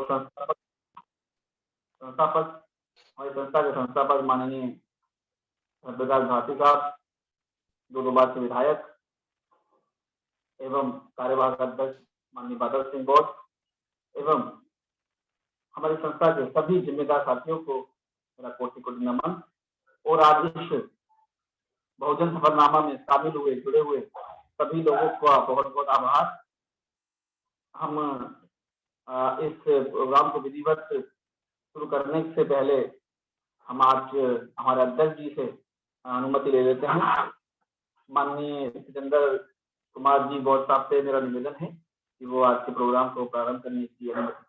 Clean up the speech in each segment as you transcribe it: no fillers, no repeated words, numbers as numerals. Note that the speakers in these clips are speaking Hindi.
संस्थापक हमारी संस्था के संस्थापक माननीय प्रकाश भारती साहब, 2 बार से विधायक एवं कार्यवाहक अध्यक्ष माननीय बादल सिंह गौड़ एवं हमारी संस्था के सभी जिम्मेदार साथियों को मेरा कोटि कोटि नमन। और आज इस बहुजन सफरनामा में शामिल हुए, जुड़े हुए सभी लोगों का बहुत बहुत आभार। हम इस प्रोग्राम को विधिवत शुरू करने से पहले हम आज हमारे अध्यक्ष जी से अनुमति ले लेते हैं। माननीय सिकंदर कुमार जी गौड़ साहब से मेरा निवेदन है कि वो आज के प्रोग्राम को प्रारंभ करने की अनुमति।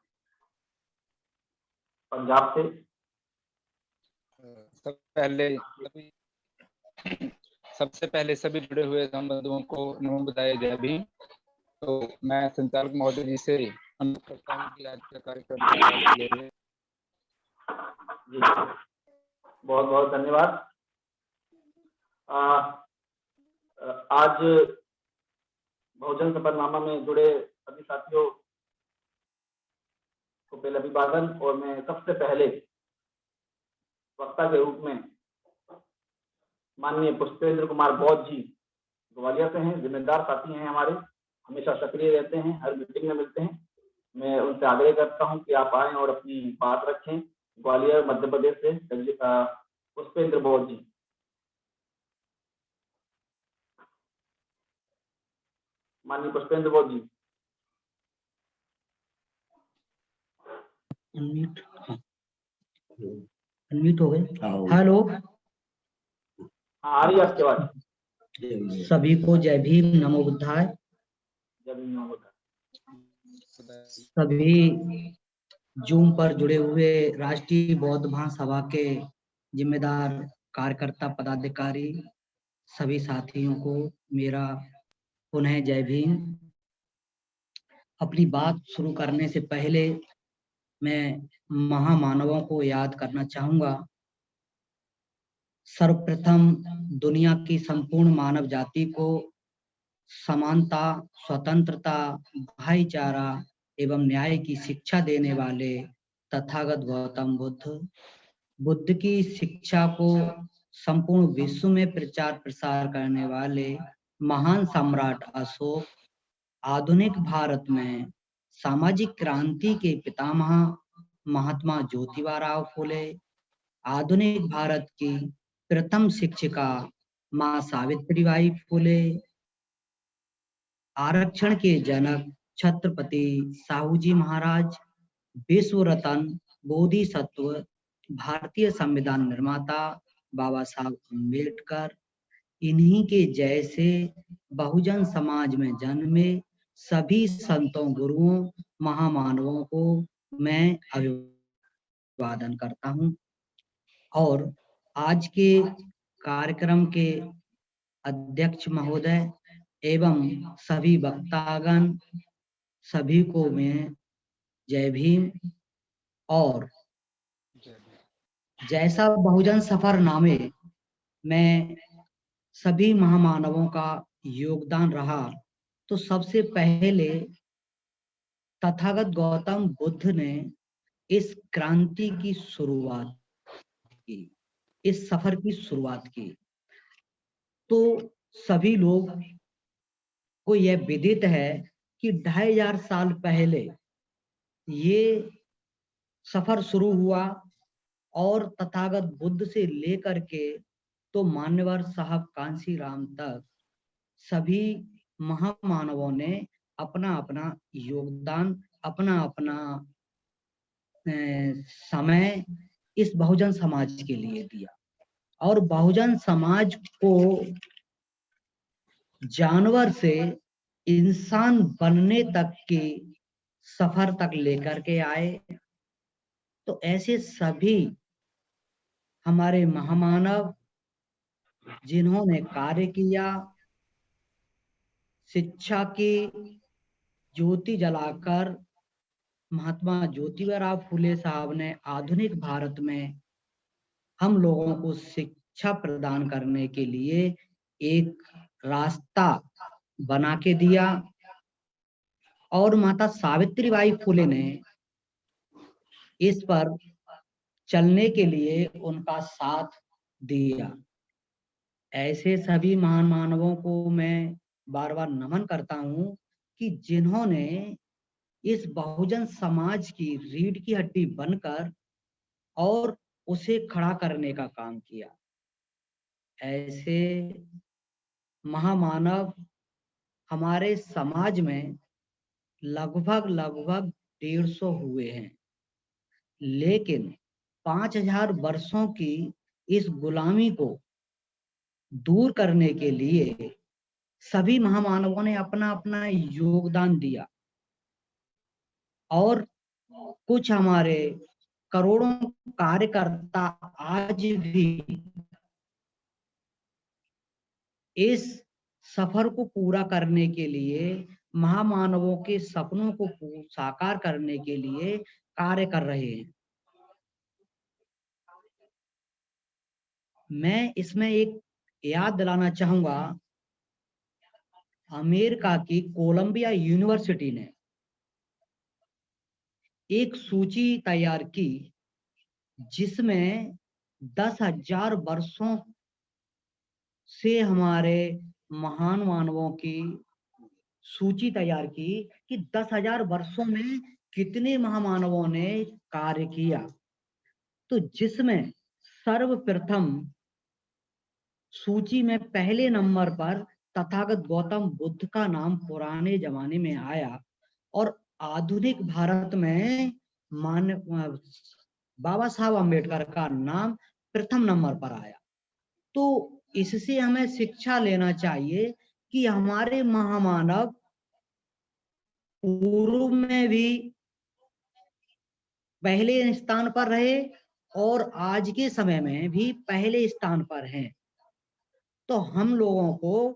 पंजाब से सबसे पहले सभी जुड़े हुए राम बंधुओं को नमो बुधाय, जय भीम। तो मैं संचालक महोदय जी से अनुरोध करता हूँ कि आज का कार्यक्रम जी बहुत बहुत धन्यवाद। आज बहुजन सफरनामा में जुड़े सभी साथियों को पहले अभिवादन। और मैं सबसे पहले वक्ता के रूप में माननीय पुष्पेंद्र कुमार बौद्ध जी ग्वालियर से हैं, जिम्मेदार साथी हैं हमारे, हमेशा सक्रिय रहते हैं, हर मीटिंग में मिलते हैं। मैं उनसे आग्रह करता हूं कि आप आएं और अपनी बात रखें। ग्वालियर मध्य प्रदेश से पुष्पेंद्र बौद्ध जी। माननीय पुष्पेंद्र बौद्ध जी। अनम्यूट हो गए। हेलो, आ रही है आपकी आवाज। सभी को जय भीम, नमो बुद्धाय। जय भीम, नमो बुद्धाय। सभी जूम पर जुड़े हुए राष्ट्रीय बौद्ध महासभा के जिम्मेदार कार्यकर्ता पदाधिकारी सभी साथियों को मेरा पुनः जय भीम। अपनी बात शुरू करने से पहले मैं महामानवों को याद करना चाहूंगा। सर्वप्रथम दुनिया की संपूर्ण मानव जाति को समानता, स्वतंत्रता, भाईचारा एवं न्याय की शिक्षा देने वाले तथागत गौतम बुद्ध की शिक्षा को संपूर्ण विश्व में प्रचार प्रसार करने वाले महान सम्राट अशोक, आधुनिक भारत में सामाजिक क्रांति के पितामह महात्मा ज्योतिबा फुले, आधुनिक भारत की प्रथम शिक्षिका मां सावित्रीबाई फुले, आरक्षण के जनक छत्रपति साहूजी महाराज, विश्व रत्न बोधिसत्व भारतीय संविधान निर्माता बाबा साहब अम्बेडकर, इन्हीं के जैसे बहुजन समाज में जन्मे सभी संतों, गुरुओं, महामानवों को मैं अभिवादन करता हूं। और आज के कार्यक्रम के अध्यक्ष महोदय एवं सभी वक्तागण सभी को मैं जय भीम। और जैसा बहुजन सफरनामे में सभी महामानवों का योगदान रहा, तो सबसे पहले तथागत गौतम बुद्ध ने इस क्रांति की शुरुआत की, इस सफर की शुरुआत की। तो सभी लोग को यह विदित है कि 2500 साल पहले ये सफर शुरू हुआ और तथागत बुद्ध से लेकर के तो मान्यवर साहब कांशीराम तक सभी महामानवों ने अपना अपना योगदान, अपना अपना समय इस बहुजन समाज के लिए दिया। और बहुजन समाज को जानवर से इंसान बनने तक के सफर तक लेकर के आए। तो ऐसे सभी हमारे महामानव जिन्होंने कार्य किया, शिक्षा की ज्योति जलाकर महात्मा ज्योतिबा फुले साहब ने आधुनिक भारत में हम लोगों को शिक्षा प्रदान करने के लिए एक रास्ता बना के दिया। और माता सावित्रीबाई फुले ने इस पर चलने के लिए उनका साथ दिया। ऐसे सभी महान मानवों को मैं बार बार नमन करता हूँ कि जिन्होंने इस बहुजन समाज की रीढ़ की हड्डी बनकर और उसे खड़ा करने का काम किया। ऐसे महामानव हमारे समाज में लगभग 150 हुए हैं, लेकिन 5000 वर्षों की इस गुलामी को दूर करने के लिए सभी महामानवों ने अपना अपना योगदान दिया और कुछ हमारे करोड़ों कार्यकर्ता आज भी इस सफर को पूरा करने के लिए, महामानवों के सपनों को साकार करने के लिए कार्य कर रहे हैं। मैं इसमें एक याद दिलाना चाहूंगा, अमेरिका की कोलंबिया यूनिवर्सिटी ने एक सूची तैयार की जिसमें 10,000 वर्षों से हमारे महान मानवों की सूची तैयार की कि 10,000 वर्षों में कितने महामानवों ने कार्य किया। तो जिसमें सर्वप्रथम सूची में पहले नंबर पर तथागत गौतम बुद्ध का नाम पुराने जमाने में आया और आधुनिक भारत में बाबा साहब अम्बेडकर का नाम प्रथम नंबर पर आया। तो इससे हमें शिक्षा लेना चाहिए कि हमारे महामानव पूर्व में भी पहले स्थान पर रहे और आज के समय में भी पहले स्थान पर हैं। तो हम लोगों को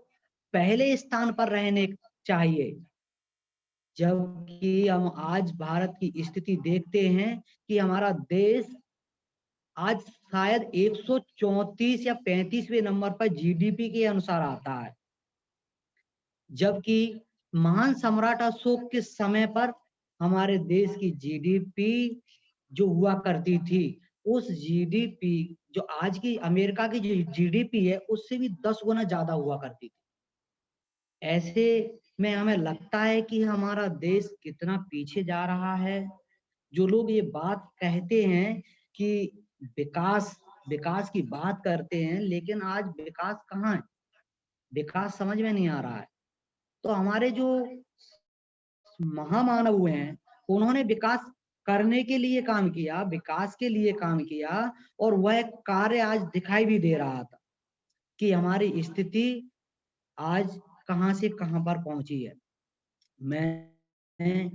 पहले स्थान पर रहने चाहिए। जबकि हम आज भारत की स्थिति देखते हैं कि हमारा देश आज शायद 134 या 35वें नंबर पर जीडीपी के अनुसार आता है, जबकि महान सम्राट अशोक के समय पर हमारे देश की जीडीपी जो हुआ करती थी, उस जीडीपी जो आज की अमेरिका की जो जीडीपी है उससे भी 10 गुना ज्यादा हुआ करती थी। ऐसे में हमें लगता है कि हमारा देश कितना पीछे जा रहा है। जो लोग ये बात कहते हैं कि विकास विकास की बात करते हैं, लेकिन आज विकास कहाँ है, विकास समझ में नहीं आ रहा है। तो हमारे जो महामानव हुए हैं उन्होंने विकास करने के लिए काम किया, विकास के लिए काम किया और वह कार्य आज दिखाई भी दे रहा था कि हमारी स्थिति आज कहां से कहां पर पहुंची है। मैं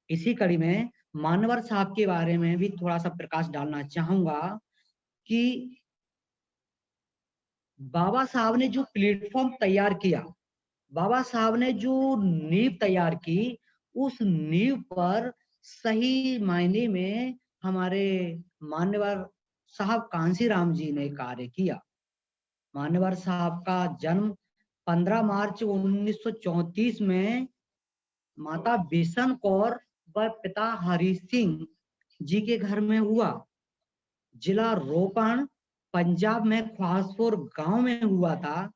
इसी कड़ी में मानवर साहब के बारे में भी थोड़ा सा प्रकाश डालना चाहूंगा कि बाबा साहब ने जो प्लेटफॉर्म तैयार किया, बाबा साहब ने जो नींव तैयार की, उस नींव पर सही मायने में हमारे मान्यवर साहब कांशीराम जी ने कार्य किया। मान्यवर साहब का जन्म 15 मार्च 1934 में माता बिशन कौर व पिता हरि सिंह जी के घर में हुआ। जिला रोपण पंजाब में ख्वासपुर गांव में हुआ था।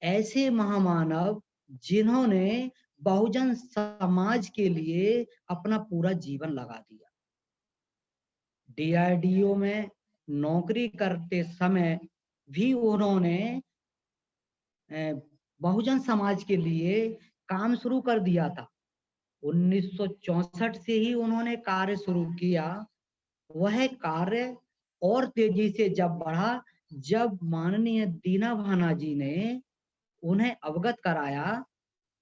ऐसे महामानव जिन्होंने बहुजन समाज के लिए अपना पूरा जीवन लगा दिया। डीआरडीओ में नौकरी करते समय भी उन्होंने बहुजन समाज के लिए काम शुरू कर दिया था। 1964 से ही उन्होंने कार्य शुरू किया। वह कार्य और तेजी से जब बढ़ा, जब माननीय दीना भाना जी ने उन्हें अवगत कराया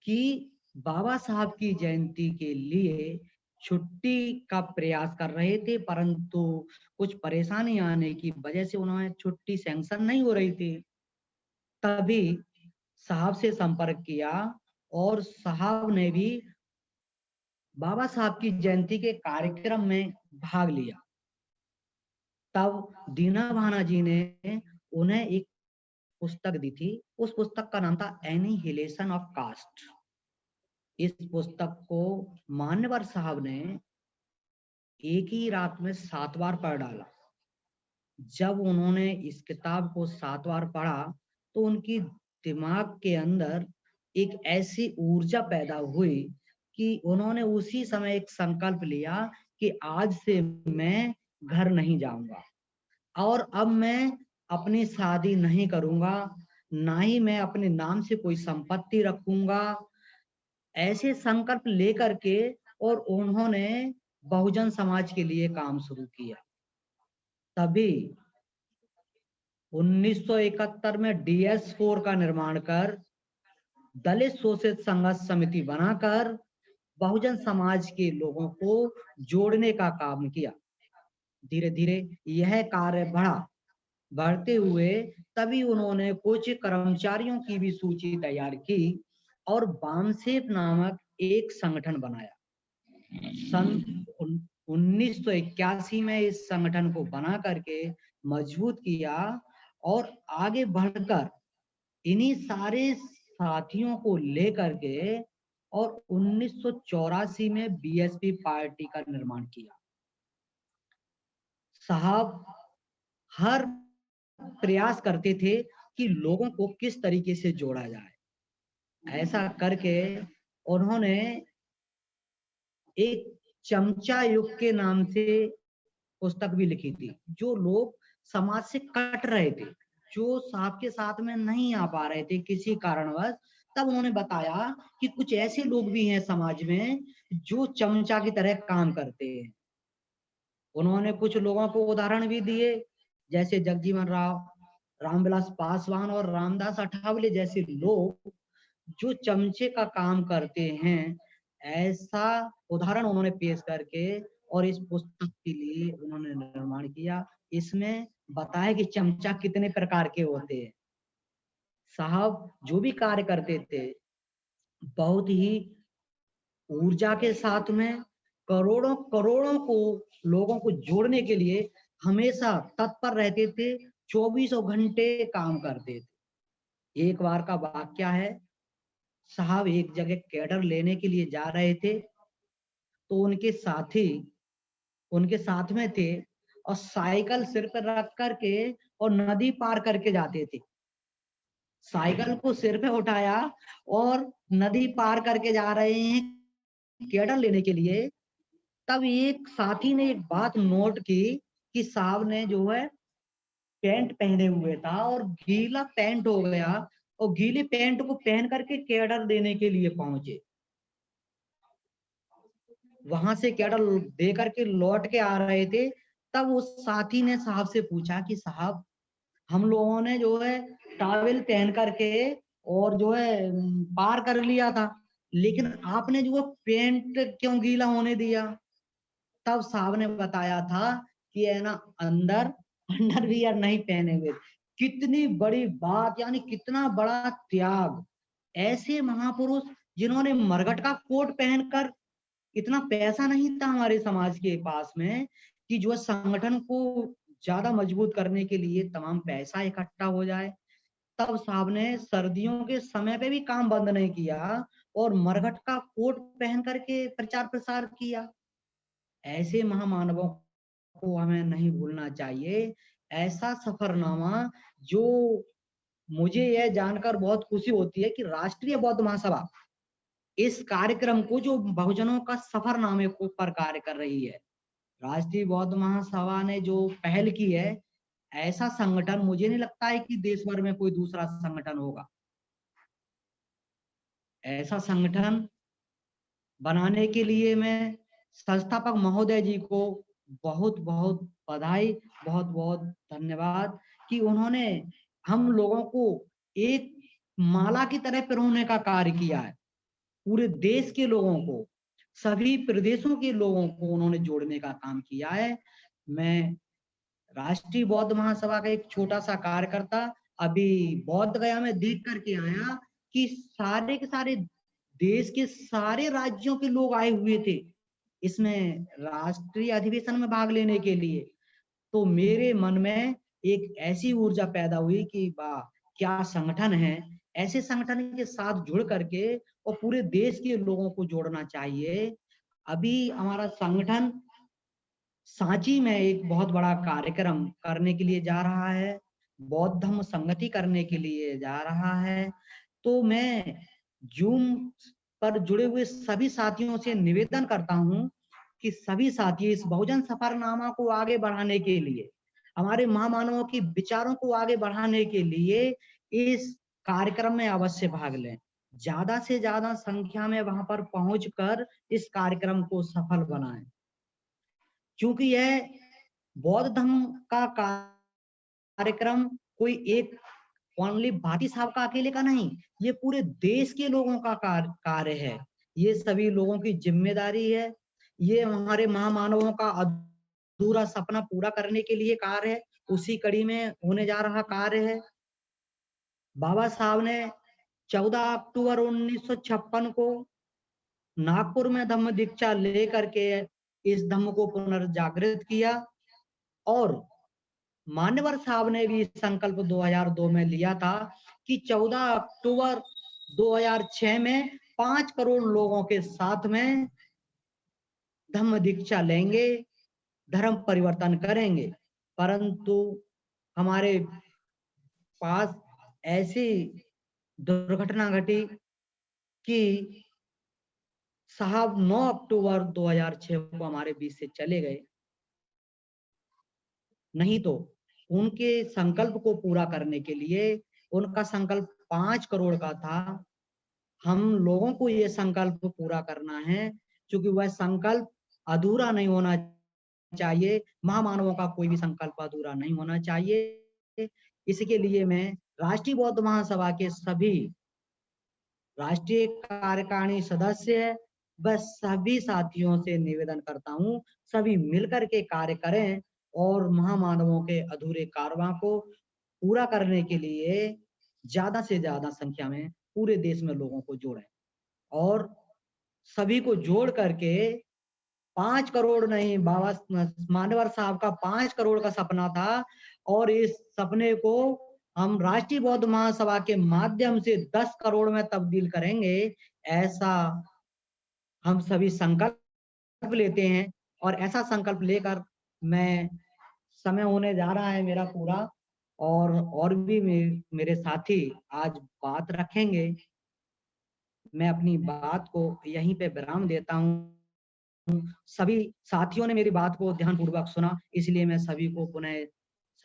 कि बाबा साहब की जयंती के लिए छुट्टी का प्रयास कर रहे थे, परंतु कुछ परेशानी आने की वजह से उन्हें छुट्टी सैंक्शन नहीं हो रही थी। तभी साहब से संपर्क किया और साहब ने भी बाबा साहब की जयंती के कार्यक्रम में भाग लिया। तब दीना भाना जी ने उन्हें एक पुस्तक दी थी। उस पुस्तक का नाम था एनिहिलेशन ऑफ कास्ट। इस पुस्तक को मान्यवर साहब ने एक ही रात में 7 बार पढ़ डाला। जब उन्होंने इस किताब को 7 बार पढ़ा तो उनकी दिमाग के अंदर एक ऐसी ऊर्जा पैदा हुई कि उन्होंने उसी समय एक संकल्प लिया कि आज से मैं घर नहीं जाऊंगा और अब मैं अपनी शादी नहीं करूंगा, ना ही मैं अपने नाम से कोई संपत्ति रखूंगा। ऐसे संकल्प लेकर के और उन्होंने बहुजन समाज के लिए काम शुरू किया। तभी 1971 में DS4 का निर्माण कर दलित शोषित संघर्ष समिति बनाकर बहुजन समाज के लोगों को जोड़ने का काम किया। धीरे धीरे यह कार्य बढ़ते हुए तभी उन्होंने कुछ कर्मचारियों की भी सूची तैयार की और बामसेफ नामक एक संगठन बनाया। सन 1981 में इस संगठन को बना करके मजबूत किया और आगे बढ़कर इन्हीं सारे साथियों को लेकर के और 1984 में BSP पार्टी का निर्माण किया। साहब हर प्रयास करते थे कि लोगों को किस तरीके से जोड़ा जाए। ऐसा करके उन्होंने एक चमचा युग के नाम से पुस्तक भी लिखी थी। जो लोग समाज से कट रहे थे, जो साहब के साथ में नहीं आ पा रहे थे किसी कारणवश, तब उन्होंने बताया कि कुछ ऐसे लोग भी हैं समाज में जो चमचा की तरह काम करते हैं। उन्होंने कुछ लोगों को उदाहरण भी दिए, जैसे जगजीवन राव, रामविलास पासवान और रामदास अठावले जैसे लोग जो चमचे का काम करते हैं। ऐसा उदाहरण उन्होंने पेश करके और इस पुस्तक के लिए उन्होंने निर्माण किया। इसमें बताया कि चमचा कितने प्रकार के होते हैं। साहब जो भी कार्य करते थे बहुत ही ऊर्जा के साथ में करोड़ों करोड़ों को लोगों को जोड़ने के लिए हमेशा तत्पर रहते थे, 24 घंटे काम करते थे। एक बार का वाक्य है, साहब एक जगह कैडर लेने के लिए जा रहे थे तो उनके साथी उनके साथ में थे और साइकिल सिर पर रख करके और नदी पार करके जाते थे। साइकिल को सिर पे उठाया और नदी पार करके जा रहे हैं कैडर लेने के लिए। तब एक साथी ने एक बात नोट की कि साहब ने जो है पैंट पहने हुए था और गीला पैंट हो गया और गीले पैंट को पहन करके कैडर देने के लिए पहुंचे। वहां से कैडर दे करके लौट के आ रहे थे। तब उस साथी ने साहब से पूछा कि साहब हम लोगों ने जो है टॉवेल पहन करके और जो है पार कर लिया था, लेकिन आपने जो है पैंट क्यों गीला होने दिया? तब साहब ने बताया था कि है ना अंदर अंडरवियर नहीं पहने हुए। कितनी बड़ी बात, यानी कितना बड़ा त्याग। ऐसे महापुरुष जिन्होंने मरघट का कोट पहनकर, इतना पैसा नहीं था हमारे समाज के पास में कि जो संगठन को ज्यादा मजबूत करने के लिए तमाम पैसा इकट्ठा हो जाए। तब साहब ने सर्दियों के समय पे भी काम बंद नहीं किया और मरघट का कोट पहन करके प्रचार प्रसार किया। ऐसे महामानवों को हमें नहीं भूलना चाहिए। ऐसा सफरनामा जो मुझे यह जानकर बहुत खुशी होती है कि राष्ट्रीय बौद्ध महासभा इस कार्यक्रम को जो बहुजनों का सफरनामे को पर कार्य कर रही है। राष्ट्रीय बौद्ध महासभा ने जो पहल की है, ऐसा संगठन मुझे नहीं लगता है कि देश भर में कोई दूसरा संगठन होगा। ऐसा संगठन बनाने के लिए मैं संस्थापक महोदय जी को बहुत बहुत बधाई, बहुत बहुत धन्यवाद कि उन्होंने हम लोगों को एक माला की तरह पिरोने का कार्य किया है। पूरे देश के लोगों को, सभी प्रदेशों के लोगों को उन्होंने जोड़ने का काम किया है। मैं राष्ट्रीय बौद्ध महासभा का एक छोटा सा कार्यकर्ता अभी बौद्ध गया में देख करके आया कि सारे के सारे देश के सारे राज्यों के लोग आए हुए थे इसमें राष्ट्रीय अधिवेशन में भाग लेने के लिए। तो मेरे मन में एक ऐसी ऊर्जा पैदा हुई कि वाह क्या संगठन है। ऐसे संगठन के साथ जुड़ करके और पूरे देश के लोगों को जोड़ना चाहिए। अभी हमारा संगठन सांची में एक बहुत बड़ा कार्यक्रम करने के लिए जा रहा है, बौद्ध धम्म संगति करने के लिए जा रहा है। तो मैं जूम पर जुड़े हुए सभी साथियों से निवेदन करता हूं कि सभी साथी इस बहुजन सफरनामा को आगे बढ़ाने के लिए, हमारे महामानवों की विचारों को आगे बढ़ाने के लिए इस कार्यक्रम में अवश्य भाग लें। ज्यादा से ज्यादा संख्या में वहां पर पहुंचकर इस कार्यक्रम को सफल बनाएं, क्योंकि यह बौद्ध धर्म का कार्यक्रम कोई एक ओनली भाटी साहब का अकेले का नहीं, ये पूरे देश के लोगों का कार्य है। ये सभी लोगों की जिम्मेदारी है। ये हमारे महामानवों का अधूरा सपना पूरा करने के लिए कार्य है, उसी कड़ी में होने जा रहा कार्य है। बाबा साहब ने 14 अक्टूबर 1956 को नागपुर में धम्म दीक्षा लेकर के इस धम्म को पुनर्जागृत किया, और मान्यवर साहब ने भी संकल्प 2002 में लिया था कि 14 अक्टूबर 2006 में 5 करोड़ लोगों के साथ में धम्म दीक्षा लेंगे, धर्म परिवर्तन करेंगे। परंतु हमारे पास ऐसी दुर्घटना घटी कि साहब 9 अक्टूबर 2006 को हमारे बीच से चले गए। नहीं तो उनके संकल्प को पूरा करने के लिए, उनका संकल्प 5 करोड़ का था, हम लोगों को ये संकल्प पूरा करना है, क्योंकि वह संकल्प अधूरा नहीं होना चाहिए। महामानवों का कोई भी संकल्प अधूरा नहीं होना चाहिए। इसके लिए मैं राष्ट्रीय बौद्ध महासभा के सभी राष्ट्रीय कार्यकारिणी सदस्य बस सभी साथियों से निवेदन करता हूं, सभी मिलकर के कार्य करें और महामानवों के अधूरे कारवां को पूरा करने के लिए ज्यादा से ज्यादा संख्या में पूरे देश में लोगों को जोड़ें, और सभी को जोड़ करके 5 करोड़ नहीं, बाबा मान्यवर साहब का 5 करोड़ का सपना था, और इस सपने को हम राष्ट्रीय बौद्ध महासभा के माध्यम से 10 करोड़ में तब्दील करेंगे, ऐसा हम सभी संकल्प लेते हैं। और ऐसा संकल्प लेकर मैं, समय होने जा रहा है मेरा पूरा, और भी मेरे साथी आज बात रखेंगे। मैं अपनी बात को यहीं पे विराम देता हूँ। सभी साथियों ने मेरी बात को ध्यानपूर्वक सुना, इसलिए मैं सभी को पुनः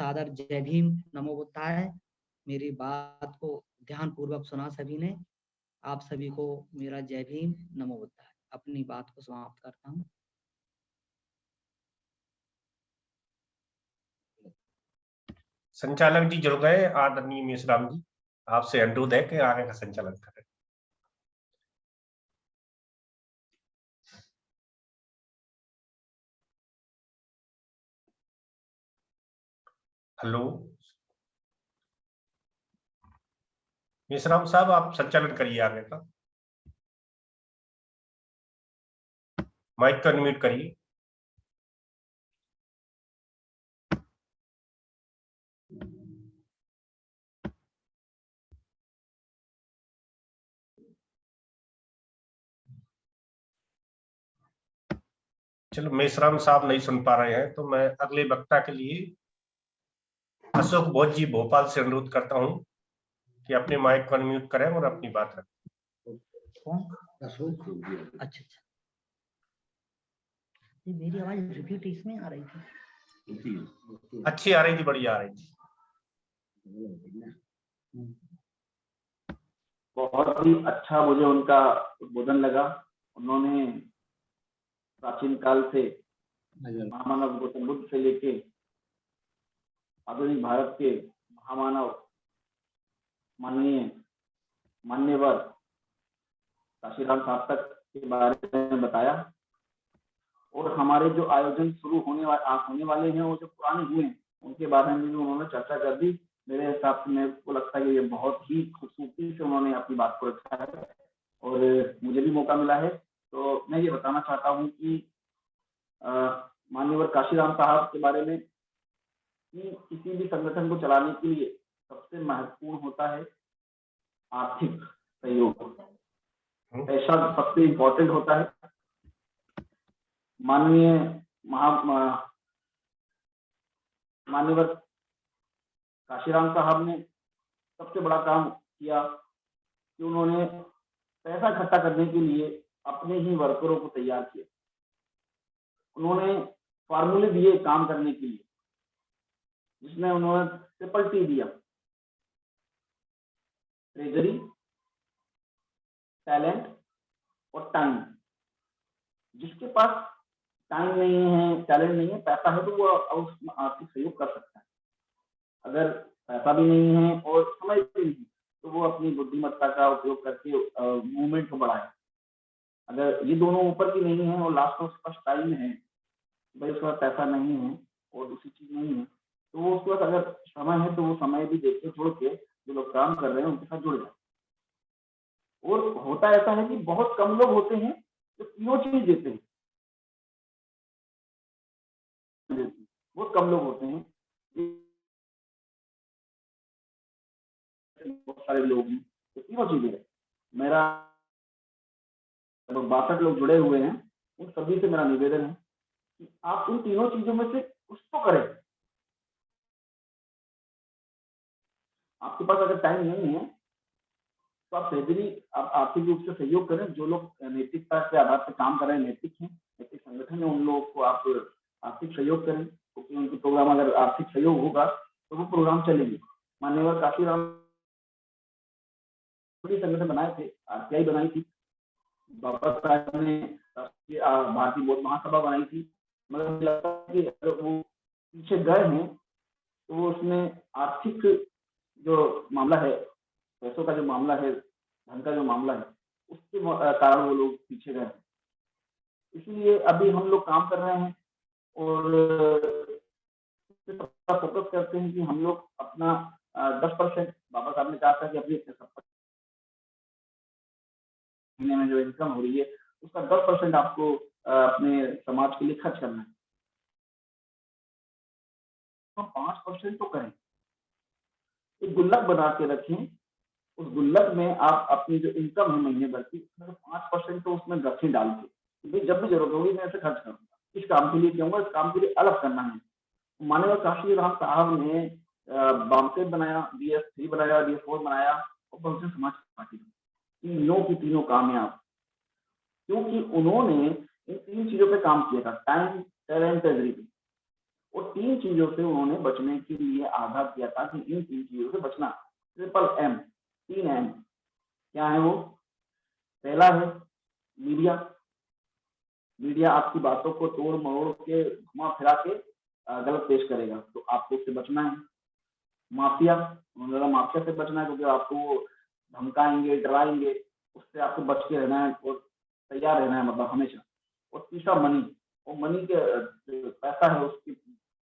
सादर जय भीम, नमो बुद्धाय। मेरी बात को ध्यानपूर्वक सुना सभी ने, आप सभी को मेरा जय भीम, नमो बुद्धाय। अपनी बात को समाप्त करता हूँ। संचालक जी जुड़ गए, आदरणीय मेश्राम जी, आपसे अनुरोध है कि आगे का संचालन करें। हेलो मेश्राम साहब, आप संचालन करिए आगे का, माइक को अनम्यूट करिए। चलो, मेश्राम साहब नहीं सुन पा रहे हैं तो मैं अगले वक्ता के लिए अशोक बोध जी भोपाल से अनुरोध करता हूं कि अपने माइक को अनम्यूट करें और अपनी बात रखें। अशोक, अच्छा, ये मेरी आवाज रिपीट इसमें आ रही थी? अच्छी आ रही थी, बढ़िया आ रही थी। बहुत ही अच्छा मुझे उनका उद्बोधन लगा। उन्होंने प्राचीन काल से महामानव गौतम बुद्ध से लेके आधुनिक भारत के महामानव मान्यवर काशीराम साहब तक के बारे में बताया, और हमारे जो आयोजन शुरू होने वाले हैं, वो जो पुराने हुए हैं उनके बारे में भी उन्होंने चर्चा कर दी। मेरे हिसाब से मेरे को लगता है कि ये बहुत ही खूबसूरती से उन्होंने अपनी बात को रखा है, और मुझे भी मौका मिला है तो मैं ये बताना चाहता हूँ कि माननीय काशीराम साहब के बारे में कि किसी भी संगठन को चलाने के लिए सबसे महत्वपूर्ण होता है आर्थिक सहयोग, पैसा सबसे इम्पोर्टेंट होता है। माननीय मान्यवर काशीराम साहब ने सबसे बड़ा काम किया कि उन्होंने पैसा इकट्ठा करने के लिए अपने ही वर्करों को तैयार किया। उन्होंने फार्मूले दिए काम करने के लिए, जिसमें उन्होंने ट्रिपल टी दिया, ट्रेजरी, टैलेंट और टाइम। जिसके पास टाइम नहीं है, टैलेंट नहीं है, पैसा है, तो वो उसमें आर्थिक सहयोग कर सकता है। अगर पैसा भी नहीं है और समय भी नहीं, तो वो अपनी बुद्धिमत्ता का उपयोग करके मूवमेंट को बढ़ाए। अगर ये दोनों ऊपर की नहीं है और लास्ट में उसके पास टाइम है, भाई उसके पास पैसा नहीं है और दूसरी चीज नहीं है, तो वो उसके पास अगर समय है तो वो समय भी देख के छोड़ के जो लोग काम कर रहे हैं उनके साथ जुड़ जाए। और होता ऐसा है कि बहुत कम लोग होते हैं जो तीनों चीज देते हैं, बहुत कम लोग होते हैं, बहुत सारे लोग हैं तो तीनों चीजें। मेरा 62 लोग जुड़े हुए हैं, उन सभी से मेरा निवेदन है कि आप उन तीनों चीजों में से कुछ तो करें। आपके पास अगर टाइम नहीं है तो आप ट्रेजरी, आप आर्थिक रूप से सहयोग करें। जो लोग नैतिकता के आधार पर काम कर रहे हैं, नैतिक हैं, नैतिक संगठन है, उन लोगों को आप आर्थिक सहयोग करें, क्योंकि उनके प्रोग्राम अगर आर्थिक सहयोग होगा तो वो प्रोग्राम चलेंगे। मान्यवर काशीराम संगठन बनाए थे, आरटीआई बनाई थी, बाबा साहब ने भारतीय बौद्ध महासभा बनाई थी, मगर मुझे लगता है कि अगर वो पीछे गए हैं तो वो उसमें आर्थिक जो मामला है, पैसों का जो मामला है, धन का जो मामला है, उसके कारण वो लोग पीछे गए। इसलिए अभी हम लोग काम कर रहे हैं और फोकस करते हैं कि हम लोग अपना 10%, बाबा साहब ने कहा था कि अपनी महीने में जो इनकम हो रही है उसका 10% आपको अपने समाज के लिए खर्च करना है। तो 5% तो करें, एक गुल्लक बना के रखें, उस गुल्लक में आप अपनी जो इनकम है महीने भर की, उसमें 5% तो उसमें रखें डाल के, जब भी जरूरत होगी मैं ऐसे खर्च करूंगा, इस काम के लिए कहूंगा, इस काम के लिए अलग करना है। माननीय काशीराम साहब ने बामसेट बनाया, DS3 बनाया, DS4 बनाया और बहुजन समाज पार्टी, तीनों की तीनों कामयाब, क्योंकि उन्होंने इन 3 चीजों पे काम किया था, टाइम, टैलेंट, ट्रेजरी, और 3 चीजों से उन्होंने बचने के लिए आगाह किया था कि इन 3 चीजों से बचना। ट्रिपल M, 3 M क्या है वो? पहला है मीडिया। मीडिया आपकी बातों को तोड़ मरोड़ के, घुमा फिरा के गलत पेश करेगा, तो आपको उससे बचना है। माफिया, माफिया से बचना है, क्योंकि आपको धमकाएंगे, डराएंगे, उससे आपको बच के रहना है और तैयार रहना है, मतलब हमेशा। और तीसरा मनी, और मनी के पैसा है उसके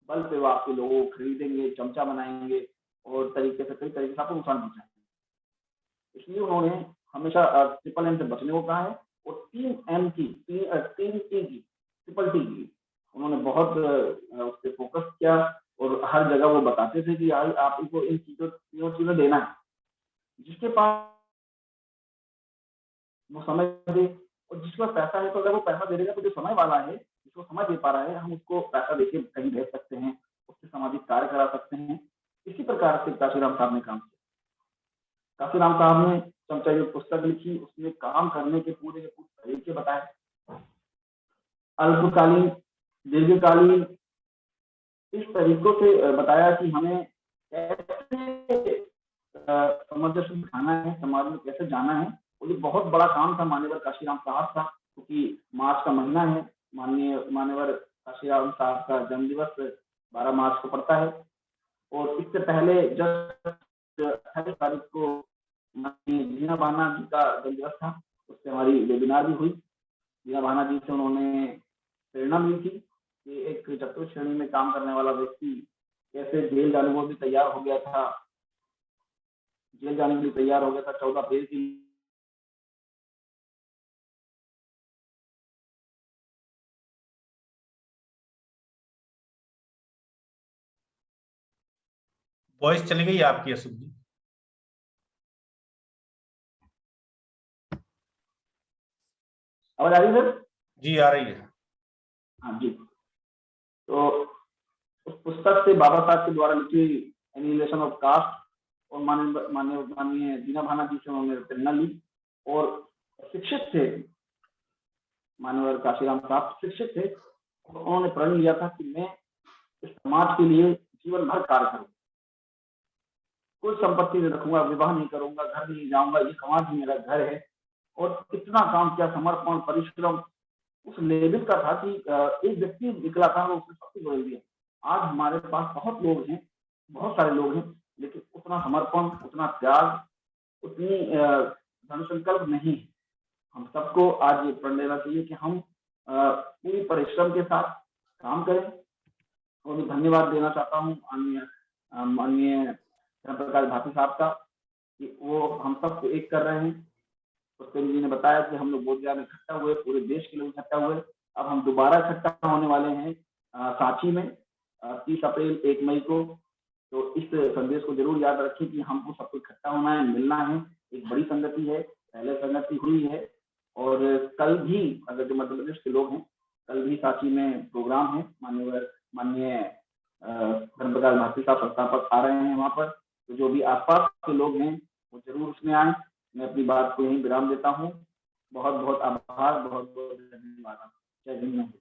बल पे वो आपके लोगों को खरीदेंगे, चमचा बनाएंगे और तरीके से, कई तरीके से आपको नुकसान पहुंचाएंगे। इसलिए उन्होंने हमेशा ट्रिपल M से बचने को कहा है और 3M की, 3 T की, ट्रिपल T की उन्होंने बहुत उस पर फोकस किया और हर जगह वो बताते थे कि यार आप इनको इन तीनों चीजें देना है। जिसके पास वो समय दे, और जिसके पास पैसा है तो अगर वो पैसा दे देगा तो जो समय वाला है, जिसको समय दे पा रहा है, हम उसको पैसा देके कहीं भेज सकते हैं, उससे सामाजिक कार्य करा सकते हैं। इसी प्रकार से काशीराम साहब ने काम किया। काशीराम साहब ने चमचा युक्त पुस्तक लिखी, उसमें काम करने के पूरे तरीके बताए, अल्पकालीन, दीर्घकालीन, इस तरीकों से बताया कि हमें कैसे सामंजस्य दिखाना है, समाज में कैसे जाना है। और ये बहुत बड़ा काम था मान्यवर काशीराम साहब का, क्योंकि मार्च का महीना है, मान्यवर काशीराम साहब का जन्म दिवस 12 मार्च को पड़ता है। और इससे पहले जब 28 तारीख को जीना भाना जी का जन्म दिवस था, उससे हमारी वेबिनार भी हुई। जीना भाना जी से उन्होंने प्रेरणा मिली थी कि एक चतुर्थ श्रेणी में काम करने वाला व्यक्ति कैसे जेल जाने को भी तैयार हो गया था, जेल जाने के लिए तैयार हो गया था 14 अप्रैल की। वॉइस चली गई आपकी अशोक जी? आवाज आ रही है? जी आ रही है। हाँ जी। तो उस पुस्तक पुस्तक से बाबा साहब के द्वारा लिखी हुई एनिहिलेशन ऑफ कास्ट और माननीय दीना भाना जी से उन्होंने प्रेरणा ली और शिक्षित थे, माननीय काशीराम साहब शिक्षित थे, उन्होंने प्रण लिया था कि मैं इस समाज के लिए जीवन भर कार्य करूँ, कोई संपत्ति नहीं रखूंगा, विवाह नहीं करूंगा, घर नहीं जाऊंगा, ये समाज ही मेरा घर है। और इतना काम किया, समर्पण परिश्रम उस लेवल का था कि एक व्यक्ति निकला था और उसने सब कुछ बदल दिया। आज हमारे पास बहुत लोग हैं, बहुत सारे लोग हैं, लेकिन उतना समर्पण, उतना त्याग, उतनी दृढ़ संकल्प नहीं है। हम सबको आज ये प्रण लेना चाहिए कि हम पूरी परिश्रम के साथ काम करें। और मैं धन्यवाद देना चाहता हूँ माननीय प्रकाश भाटी साहब का कि वो हम सबको एक कर रहे हैं। पुष्पेंद्र जी ने बताया कि हम लोग बोधगया में इकट्ठा हुए, पूरे देश के लोग इकट्ठा हुए। अब हम दोबारा इकट्ठा होने वाले हैं सांची में 30 अप्रैल 1 मई को। तो इस संदेश को जरूर याद रखें कि हमको सबको इकट्ठा होना है, मिलना है। एक बड़ी संगति है, पहले संगति हुई है और कल भी अगर जो मध्य प्रदेश के लोग हैं, कल भी सांची में प्रोग्राम है। माननीय प्रकाश भाटी साहब संस्थापक आ रहे हैं वहाँ पर, तो जो भी आसपास के लोग हैं वो जरूर उसमें आए। मैं अपनी बात को यहीं विराम देता हूँ। बहुत बहुत आभार, बहुत बहुत धन्यवाद। जय हिंद।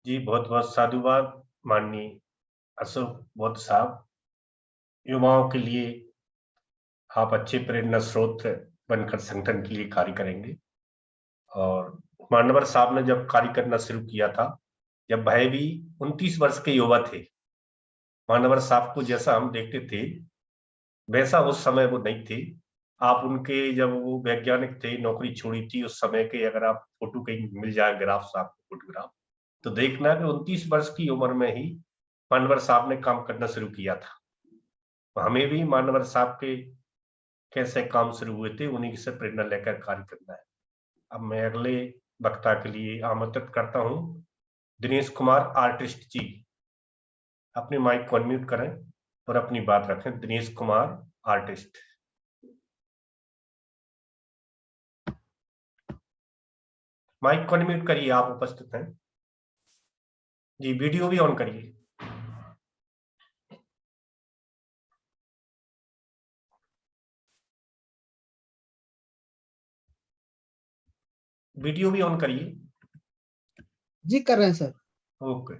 जी बहुत बहुत साधुवाद माननीय अशोक बौद्ध साहब। युवाओं के लिए आप अच्छे प्रेरणा स्रोत बनकर संगठन के लिए कार्य करेंगे। और मानवर साहब ने जब कार्य करना शुरू किया था, जब भाई भी 29 वर्ष के युवा थे, मानवर साहब को जैसा हम देखते थे वैसा उस समय वो नहीं थे। आप उनके जब वो वैज्ञानिक थे, नौकरी छोड़ी थी, उस समय के अगर आप फोटो कहीं मिल जाए ग्राफ साहब फोटोग्राफ, तो देखना कि 29 वर्ष की उम्र में ही मानवर साहब ने काम करना शुरू किया था। हमें भी मानवर साहब के कैसे काम शुरू हुए थे उन्हीं से प्रेरणा लेकर कार्य करना है। अब मैं अगले वक्ता के लिए आमंत्रित करता हूं दिनेश कुमार आर्टिस्ट जी। अपने माइक को अनम्यूट करें और अपनी बात रखें। दिनेश कुमार आर्टिस्ट। माइक को अनम्यूट करिए, आप उपस्थित हैं जी। वीडियो भी ऑन करिए। वीडियो भी ऑन करिए जी। कर रहे हैं सर। ओके।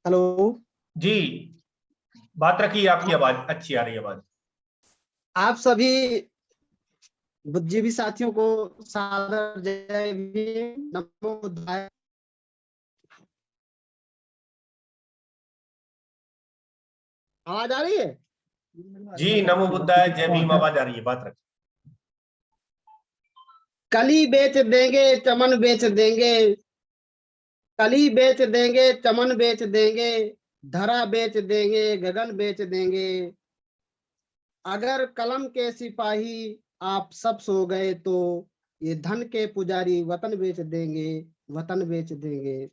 हेलो जी, बात रखिए, आपकी आवाज अच्छी आ रही है। आवाज आप सभी बुद्धिजीवी साथियों को सादर जय भीम, नमो बुद्धाय। आवाज आ रही है जी? नमो बुद्धाय, जय भीम, आवाज आ रही है, बात रखिए। कली बेच देंगे, चमन बेच देंगे, कली बेच देंगे, चमन बेच देंगे, धरा बेच देंगे, गगन बेच देंगे। अगर कलम के सिपाही आप सब सो गए तो ये धन के पुजारी वतन बेच देंगे, वतन बेच देंगे।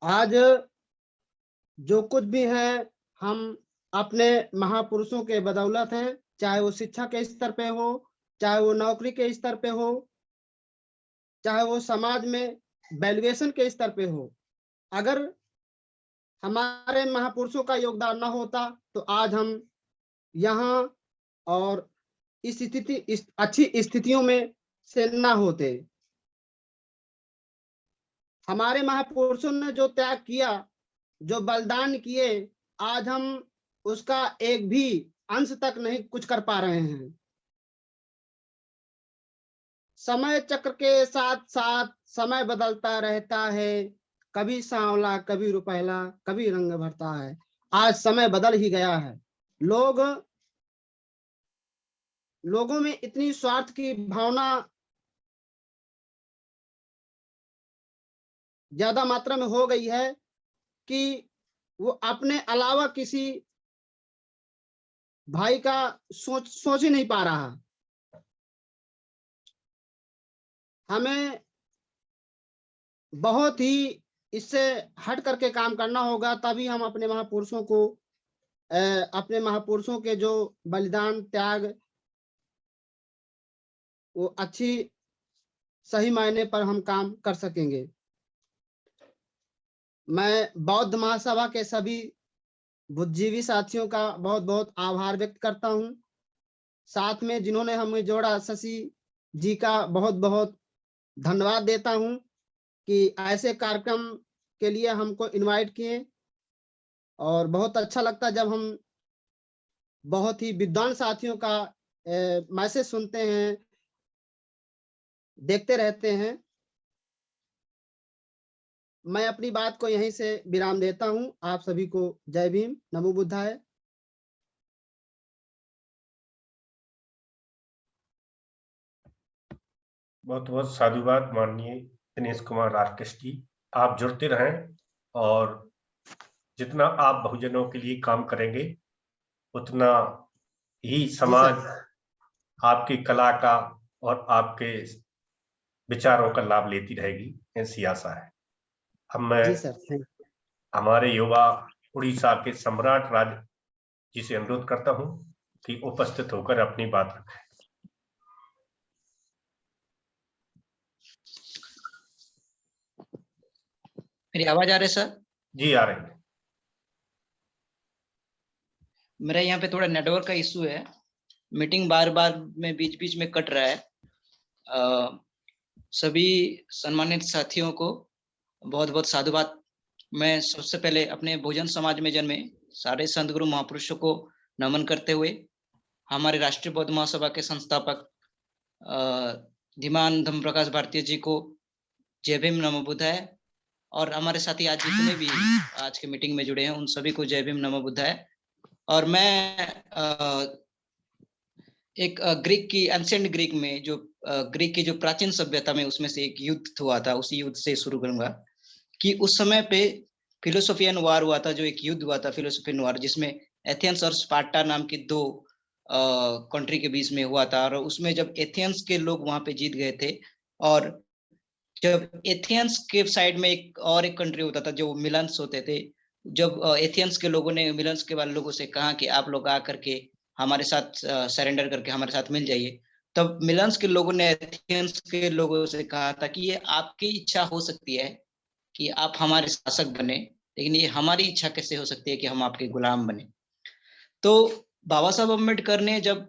आज जो कुछ भी है हम अपने महापुरुषों के बदौलत हैं, चाहे वो शिक्षा के स्तर पे हो, चाहे वो नौकरी के स्तर पे हो, चाहे वो समाज में वैल्यूएशन के स्तर पे हो। अगर हमारे महापुरुषों का योगदान न होता तो आज हम यहाँ और इस अच्छी स्थितियों में से न होते। हमारे महापुरुषों ने जो त्याग किया, जो बलिदान किए, आज हम उसका एक भी अंश तक नहीं कुछ कर पा रहे हैं। समय चक्र के साथ साथ समय बदलता रहता है, कभी सांवला, कभी रुपहला, कभी रंग भरता है। आज समय बदल ही गया है। लोगों में इतनी स्वार्थ की भावना ज्यादा मात्रा में हो गई है कि वो अपने अलावा किसी भाई का सोच ही नहीं पा रहा। हमें बहुत ही इससे हट करके काम करना होगा, तभी हम अपने महापुरुषों को अपने महापुरुषों के जो बलिदान त्याग वो अच्छी सही मायने पर हम काम कर सकेंगे। मैं बौद्ध महासभा के सभी बुद्धिजीवी साथियों का बहुत बहुत आभार व्यक्त करता हूं। साथ में जिन्होंने हमें जोड़ा, शशि जी का बहुत बहुत धन्यवाद देता हूं कि ऐसे कार्यक्रम के लिए हमको इनवाइट किए, और बहुत अच्छा लगता जब हम बहुत ही विद्वान साथियों का मैसेज सुनते हैं, देखते रहते हैं। मैं अपनी बात को यहीं से विराम देता हूं। आप सभी को जय भीम, नमो बुद्धाय। बहुत बहुत साधुवाद माननीय दिनेश कुमार राकेश जी। आप जुड़ते रहें और जितना आप बहुजनों के लिए काम करेंगे उतना ही समाज आपकी कला का और आपके विचारों का लाभ लेती रहेगी, ऐसी आशा है। अब मैं जी सर, हमारे युवा उड़ीसा के सम्राट राज जी से अनुरोध करता हूं कि उपस्थित होकर अपनी बात रखें। मेरी आवाज आ रही है सर? जी आ रही है। मेरा यहाँ पे थोड़ा नेटवर्क का इशू है, मीटिंग बार बार में बीच बीच में कट रहा है। सभी सम्मानित साथियों को बहुत बहुत साधुवाद। मैं सबसे पहले अपने बहुजन समाज में जन्मे सारे संत गुरु महापुरुषों को नमन करते हुए हमारे राष्ट्रीय बौद्ध महासभा के संस्थापक धीमान धम्म प्रकाश भारती जी को जय भीम नमो बुद्धाय, और हमारे साथी आज जितने भी आज के मीटिंग में जुड़े हैं उन सभी को जय भीम नमो बुद्धाय। और मैं एक ग्रीक की एंशिएंट ग्रीक में जो ग्रीक की जो प्राचीन सभ्यता में उसमें से एक युद्ध हुआ था, उसी युद्ध से शुरू करूंगा कि उस समय पे फिलोसोफियन वार हुआ था, जो एक युद्ध हुआ था फिलोसोफियन वार, जिसमें एथेंस और स्पार्टा नाम की दो कंट्री के बीच में हुआ था। और उसमें जब एथेंस के लोग वहां पे जीत गए थे, और जब एथेंस के साइड में एक और एक कंट्री होता था जो मिलन्स होते थे, जब एथेंस के लोगों ने मिलन्स के वाले लोगों से कहा कि आप लोग आकर के हमारे साथ सरेंडर करके हमारे साथ मिल जाइए, तब मिलन्स के लोगों ने एथेंस के लोगों से कहा था कि ये आपकी इच्छा हो सकती है कि आप हमारे शासक बने, लेकिन ये हमारी इच्छा कैसे हो सकती है कि हम आपके गुलाम बने। तो बाबा साहब अम्बेडकर ने जब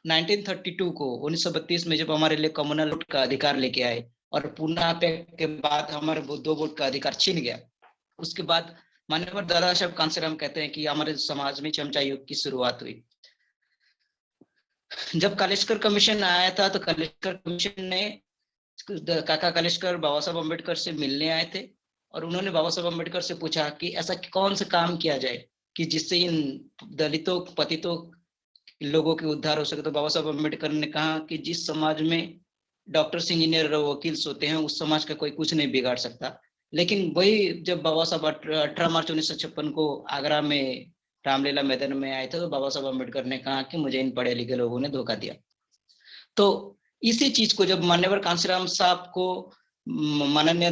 1932 को 1932 में जब हमारे लिए कम्युनल वोट का अधिकार लेके आए और पूना पैक्ट के बाद हमारे दो वोट का अधिकार छीन गया, उसके बाद माननीय दादा साहब कांसेराम कहते हैं कि हमारे समाज में चमचा युग की शुरुआत हुई। जब कालेश्वर कमीशन आया था तो कालेश्वर कमीशन ने काका कालेश्वर बाबा साहब अम्बेडकर से मिलने आए थे, और उन्होंने बाबा साहब अम्बेडकर से पूछा कि ऐसा कौन सा काम किया जाए कि जिससे इन दलितों पतितों लोगों के उद्धार हो सके। तो बाबा साहब अम्बेडकर ने कहा कि जिस समाज में डॉक्टर्स, इंजीनियर और वकील होते हैं उस समाज का कोई कुछ नहीं बिगाड़ सकता। लेकिन वही जब बाबा साहब 18 मार्च 1956 को आगरा में रामलीला मैदान में आए थे तो बाबा साहब अम्बेडकर ने कहा कि मुझे इन पढ़े लिखे लोगों ने धोखा दिया। तो इसी चीज को जब मान्यवर कांसीराम साहब को माननीय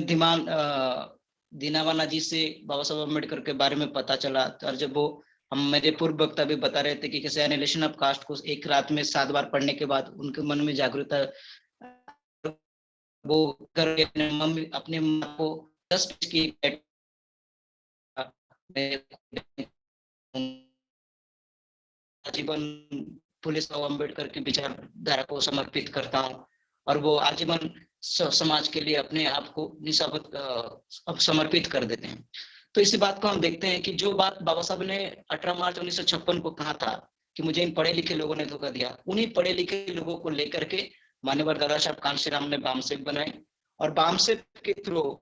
दीनावाना जी से बाबा साहब अम्बेडकर के बारे में पता चला, और जब वो हम मेरे पूर्व वक्ता भी बता रहे थे कि कैसे एनिलेशन ऑफ कास्ट को एक रात में 7 बार पढ़ने के बाद उनके मन में जागरूकता वो कर अपने माँ को 10 की आजीवन पुलिस और अम्बेडकर की विचारधारा को समर्पित करता हूँ, और वो आजीवन समाज के लिए अपने आप को निशाबत अब समर्पित कर देते हैं। तो इसी बात को हम देखते हैं कि जो बात बाबा साहब ने 18 मार्च 1956 को कहा था कि मुझे इन पढ़े लिखे लोगों ने धोखा दिया, उन्हीं पढ़े लिखे लोगों को लेकर के माननीय दादा साहब कांशीराम ने बामसेफ बनाए, और बामसेफ के थ्रू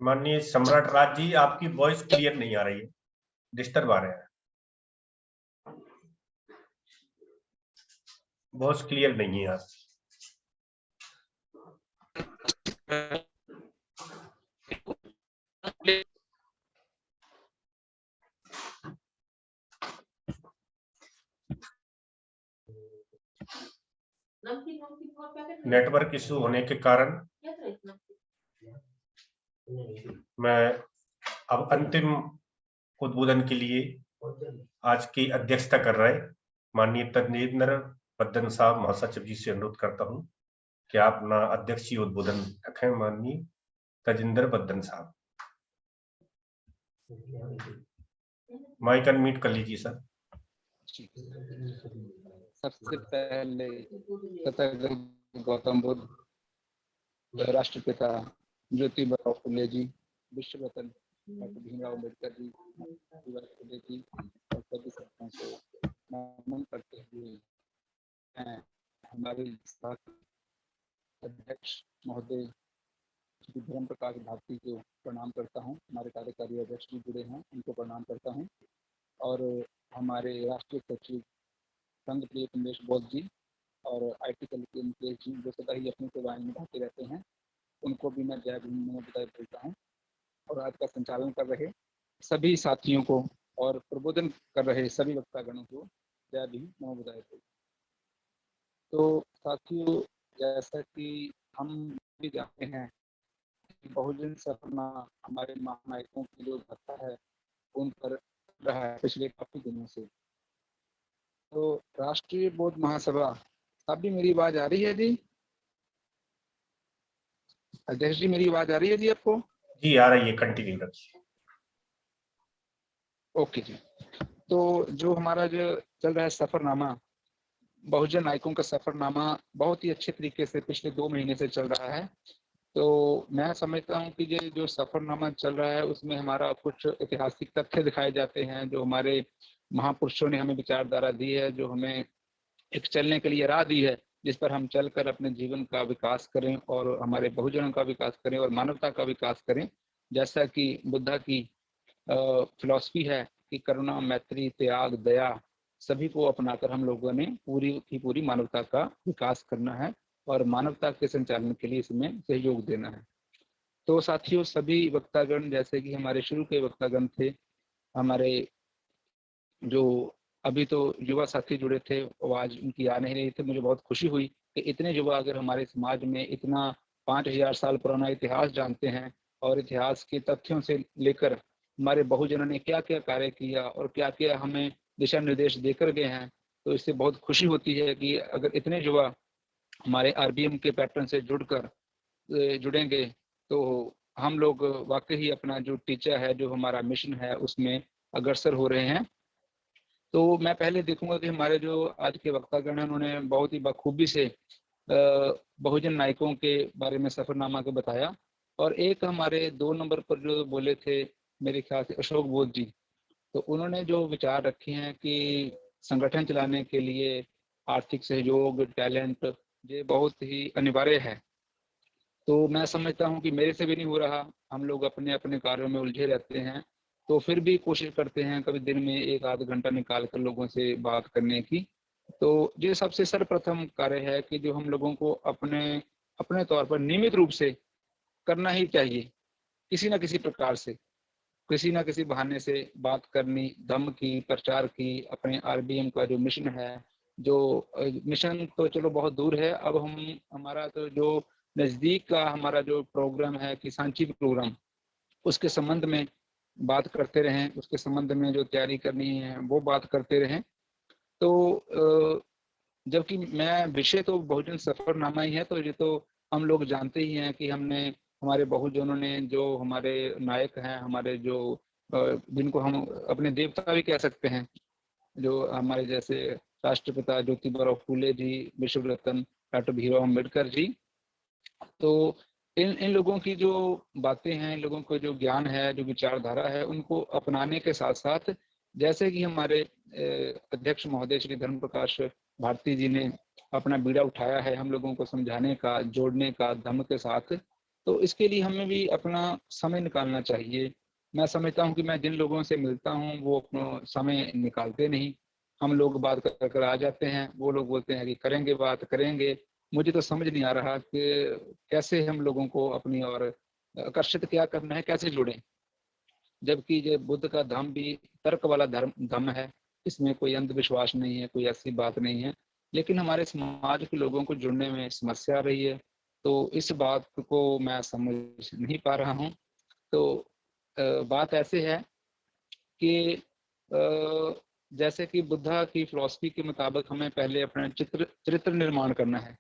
माननीय सम्राट राज जी, आपकी वॉइस क्लियर नहीं आ रही है, डिस्टर्ब आ रहे हैं। बहुत क्लियर नहीं है आप। नेटवर्क इशू होने के कारण मैं अब अंतिम उद्बोधन के लिए आज की अध्यक्षता कर रहे माननीय तजेंद्र बद्दन साहब महासचिव जी से अनुरोध करता हूं कि आप अपना अध्यक्षीय उद्बोधन रखें। माननीय तजेंद्र बद्दन साहब, माइक अनम्यूट कर लीजिए सर। सबसे पहले तथागत गौतम बुद्ध, राष्ट्रपिता ज्योतिबा फुले जी, विश्व रत्न डॉक्टर भीमराव अम्बेडकर जी, फुले जी और सभी संतों को नमन करते हुए मैं हमारे अध्यक्ष महोदय श्री धर्म प्रकाश भारती को प्रणाम करता हूं। हमारे कार्यकारी अध्यक्ष जी जुड़े हैं, उनको प्रणाम करता हूं। और हमारे राष्ट्रीय सचिव संघ प्रिय कमलेश बौद्ध जी और IT कल के मुकेश जी, जो सदा ही अपनी सेवाएं निभाते रहते हैं, उनको भी मैं जय भीम नमो बुद्धाय बोलता हूं। और आज का संचालन कर रहे सभी साथियों को और प्रबोधन कर रहे सभी वक्तागणों को जय भीम नमो बुद्धाय। तो साथियों, जैसा कि हम भी जानते हैं, बहुजन सपना हमारे महानायकों की जो गाथा है उन पर रहा है पिछले काफी दिनों से। तो राष्ट्रीय बौद्ध महासभा, अभी मेरी आवाज आ रही है जी? अध्यक्ष जी, मेरी आवाज आ रही है जी आपको? जी आ रही है, कंटिन्यू रखिए। ओके जी। तो जो हमारा जो चल रहा है सफरनामा, बहुजन नायकों का सफरनामा बहुत ही अच्छे तरीके से पिछले 2 महीने से चल रहा है। तो मैं समझता हूँ कि ये जो सफरनामा चल रहा है उसमें हमारा कुछ ऐतिहासिक तथ्य दिखाए जाते हैं, जो हमारे महापुरुषों ने हमें विचारधारा दी है, जो हमें एक चलने के लिए राह दी है, जिस पर हम चलकर अपने जीवन का विकास करें और हमारे बहुजनों का विकास करें और मानवता का विकास करें। जैसा कि बुद्धा की फिलॉसफी है कि करुणा, मैत्री, त्याग, दया सभी को अपनाकर हम लोगों ने पूरी की पूरी मानवता का विकास करना है और मानवता के संचालन के लिए इसमें सहयोग देना है। तो साथियों, सभी वक्तागण, जैसे कि हमारे शुरू के वक्तागण थे, हमारे जो अभी तो युवा साथी जुड़े थे, आवाज उनकी आ नहीं रही थी, मुझे बहुत खुशी हुई कि इतने युवा अगर हमारे समाज में इतना 5000 साल पुराना इतिहास जानते हैं और इतिहास के तथ्यों से लेकर हमारे बहुजनों ने क्या क्या कार्य किया और क्या क्या हमें दिशा निर्देश देकर गए हैं, तो इससे बहुत खुशी होती है कि अगर इतने युवा हमारे RBM के पैटर्न से जुड़ेंगे तो हम लोग वाकई ही अपना जो टीचर है, जो हमारा मिशन है, उसमें अग्रसर हो रहे हैं। तो मैं पहले देखूंगा कि हमारे जो आज के वक्तागण हैं, उन्होंने बहुत ही बखूबी से बहुजन नायकों के बारे में सफरनामा को बताया। और एक हमारे 2 नंबर पर जो बोले थे, मेरे ख्याल से अशोक बोध जी, तो उन्होंने जो विचार रखे हैं कि संगठन चलाने के लिए आर्थिक सहयोग, टैलेंट, ये बहुत ही अनिवार्य है। तो मैं समझता हूँ कि मेरे से भी नहीं हो रहा, हम लोग अपने अपने कार्यों में उलझे रहते हैं, तो फिर भी कोशिश करते हैं कभी दिन में 1 आध घंटा निकाल कर लोगों से बात करने की। तो ये सबसे सर्वप्रथम कार्य है कि जो हम लोगों को अपने अपने तौर पर नियमित रूप से करना ही चाहिए, किसी न किसी प्रकार से, किसी न किसी बहाने से बात करनी, दम की, प्रचार की, अपने RBM का जो मिशन है, जो मिशन तो चलो बहुत दूर है, अब हमारा तो जो नजदीक का हमारा जो प्रोग्राम है, किसानची प्रोग्राम, उसके संबंध में बात करते रहें, उसके संबंध में जो तैयारी करनी है वो बात करते रहें। तो जबकि मैं विषय तो बहुजन सफरनामा ही है, तो ये तो हम लोग जानते ही हैं कि हमने हमारे बहुजनों ने जो हमारे नायक हैं, हमारे जो जिनको हम अपने देवता भी कह सकते हैं, जो हमारे जैसे राष्ट्रपिता ज्योतिबा फूले जी, विश्व रत्न डॉक्टर भीमराव अम्बेडकर जी, तो इन लोगों की जो बातें हैं, इन लोगों को जो ज्ञान है, जो विचारधारा है, उनको अपनाने के साथ साथ, जैसे कि हमारे अध्यक्ष महोदय श्री धर्म प्रकाश भारती जी ने अपना बीड़ा उठाया है हम लोगों को समझाने का, जोड़ने का धम्म के साथ, तो इसके लिए हमें भी अपना समय निकालना चाहिए। मैं समझता हूँ कि मैं जिन लोगों से मिलता हूँ वो अपना समय निकालते नहीं, हम लोग बात कर कर आ जाते हैं, वो लोग बोलते हैं कि करेंगे बात करेंगे। मुझे तो समझ नहीं आ रहा कि कैसे हम लोगों को अपनी ओर आकर्षित क्या करना है, कैसे जुड़ें, जबकि ये बुद्ध का धम्म भी तर्क वाला धम्म है, इसमें कोई अंधविश्वास नहीं है, कोई ऐसी बात नहीं है। लेकिन हमारे समाज के लोगों को जुड़ने में समस्या आ रही है, तो इस बात को मैं समझ नहीं पा रहा हूँ। तो बात ऐसे है कि जैसे कि बुद्धा की फिलॉसफी के मुताबिक हमें पहले अपना चरित्र निर्माण करना है।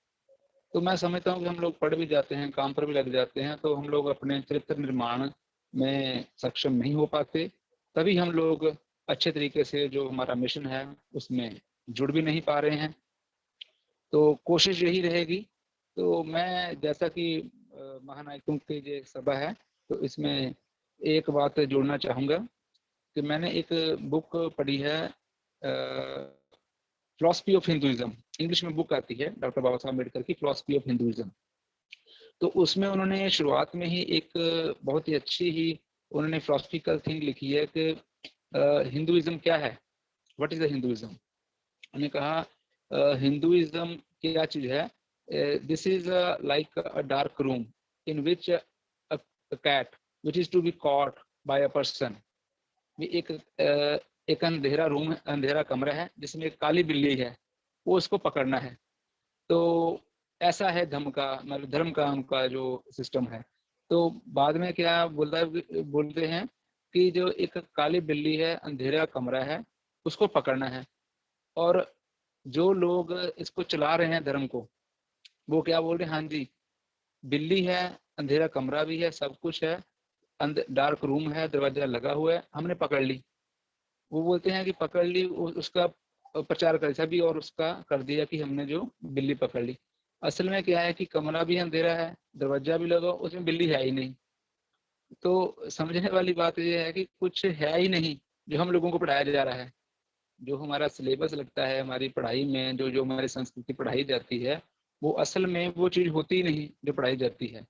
तो मैं समझता हूँ कि हम लोग पढ़ भी जाते हैं, काम पर भी लग जाते हैं, तो हम लोग अपने चरित्र निर्माण में सक्षम नहीं हो पाते, तभी हम लोग अच्छे तरीके से जो हमारा मिशन है उसमें जुड़ भी नहीं पा रहे हैं। तो कोशिश यही रहेगी। तो मैं जैसा कि महानायकों की ये सभा है, तो इसमें एक बात जोड़ना चाहूँगा कि मैंने एक बुक पढ़ी है, फिलॉसफी ऑफ हिंदुइज्म, इंग्लिश में बुक आती है डॉक्टर बाबा साहब अम्बेडकर की फिलॉसफी ऑफ हिंदुइज्म। तो उसमें उन्होंने शुरुआत में ही एक बहुत ही अच्छी ही उन्होंने फिलॉसफिकल थिंग लिखी है कि हिंदुइज्म क्या है, व्हाट इज द हिंदुइज्म। उन्होंने कहा हिंदुइज्म क्या चीज है, this is like a dark room in which a cat which is to be caught by a person. एक अंधेरा रूम, अंधेरा कमरा है जिसमें एक काली बिल्ली है, वो उसको पकड़ना है। तो ऐसा है धर्म का, मतलब धर्म का उनका जो सिस्टम है। तो बाद में क्या बोलते हैं कि जो एक काली बिल्ली है, अंधेरा कमरा है, उसको पकड़ना है। और जो लोग इसको चला रहे हैं धर्म को, वो क्या बोल रहे हैं, हाँ जी बिल्ली है, अंधेरा कमरा भी है, सब कुछ है, डार्क रूम है, दरवाजा लगा हुआ है, हमने पकड़ ली। वो बोलते हैं कि पकड़ ली, उसका प्रचार कर सभी और उसका कर दिया कि हमने जो बिल्ली पकड़ ली। असल में क्या है कि कमरा भी अंधेरा है, दरवाजा भी लगा, उसमें बिल्ली है ही नहीं। तो समझने वाली बात यह है कि कुछ है ही नहीं जो हम लोगों को पढ़ाया जा रहा है। जो हमारा सिलेबस लगता है हमारी पढ़ाई में, जो जो हमारी संस्कृति पढ़ाई जाती है, वो असल में वो चीज़ होती ही नहीं जो पढ़ाई जाती है।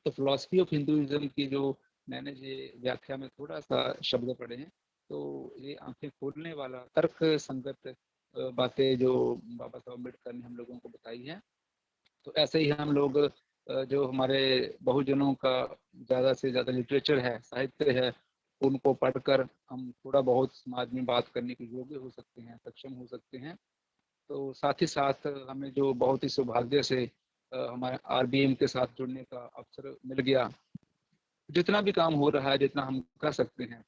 तो फिलॉसफी ऑफ हिंदुइज्म की जो मैंने ये व्याख्या में थोड़ा सा शब्द पढ़े हैं, तो ये आंखें खोलने वाला तर्क संगत बातें जो बाबा साहब अम्बेडकर ने हम लोगों को बताई हैं। तो ऐसे ही हम लोग जो हमारे बहुजनों का ज़्यादा से ज़्यादा लिटरेचर है, साहित्य है, उनको पढ़कर हम थोड़ा बहुत समाज में बात करने के योग्य हो सकते हैं, सक्षम हो सकते हैं। तो साथ ही साथ हमें जो बहुत ही सौभाग्य से हमारे आरबीएम के साथ जुड़ने का अवसर मिल गया, जितना भी काम हो रहा है, जितना हम कर सकते हैं,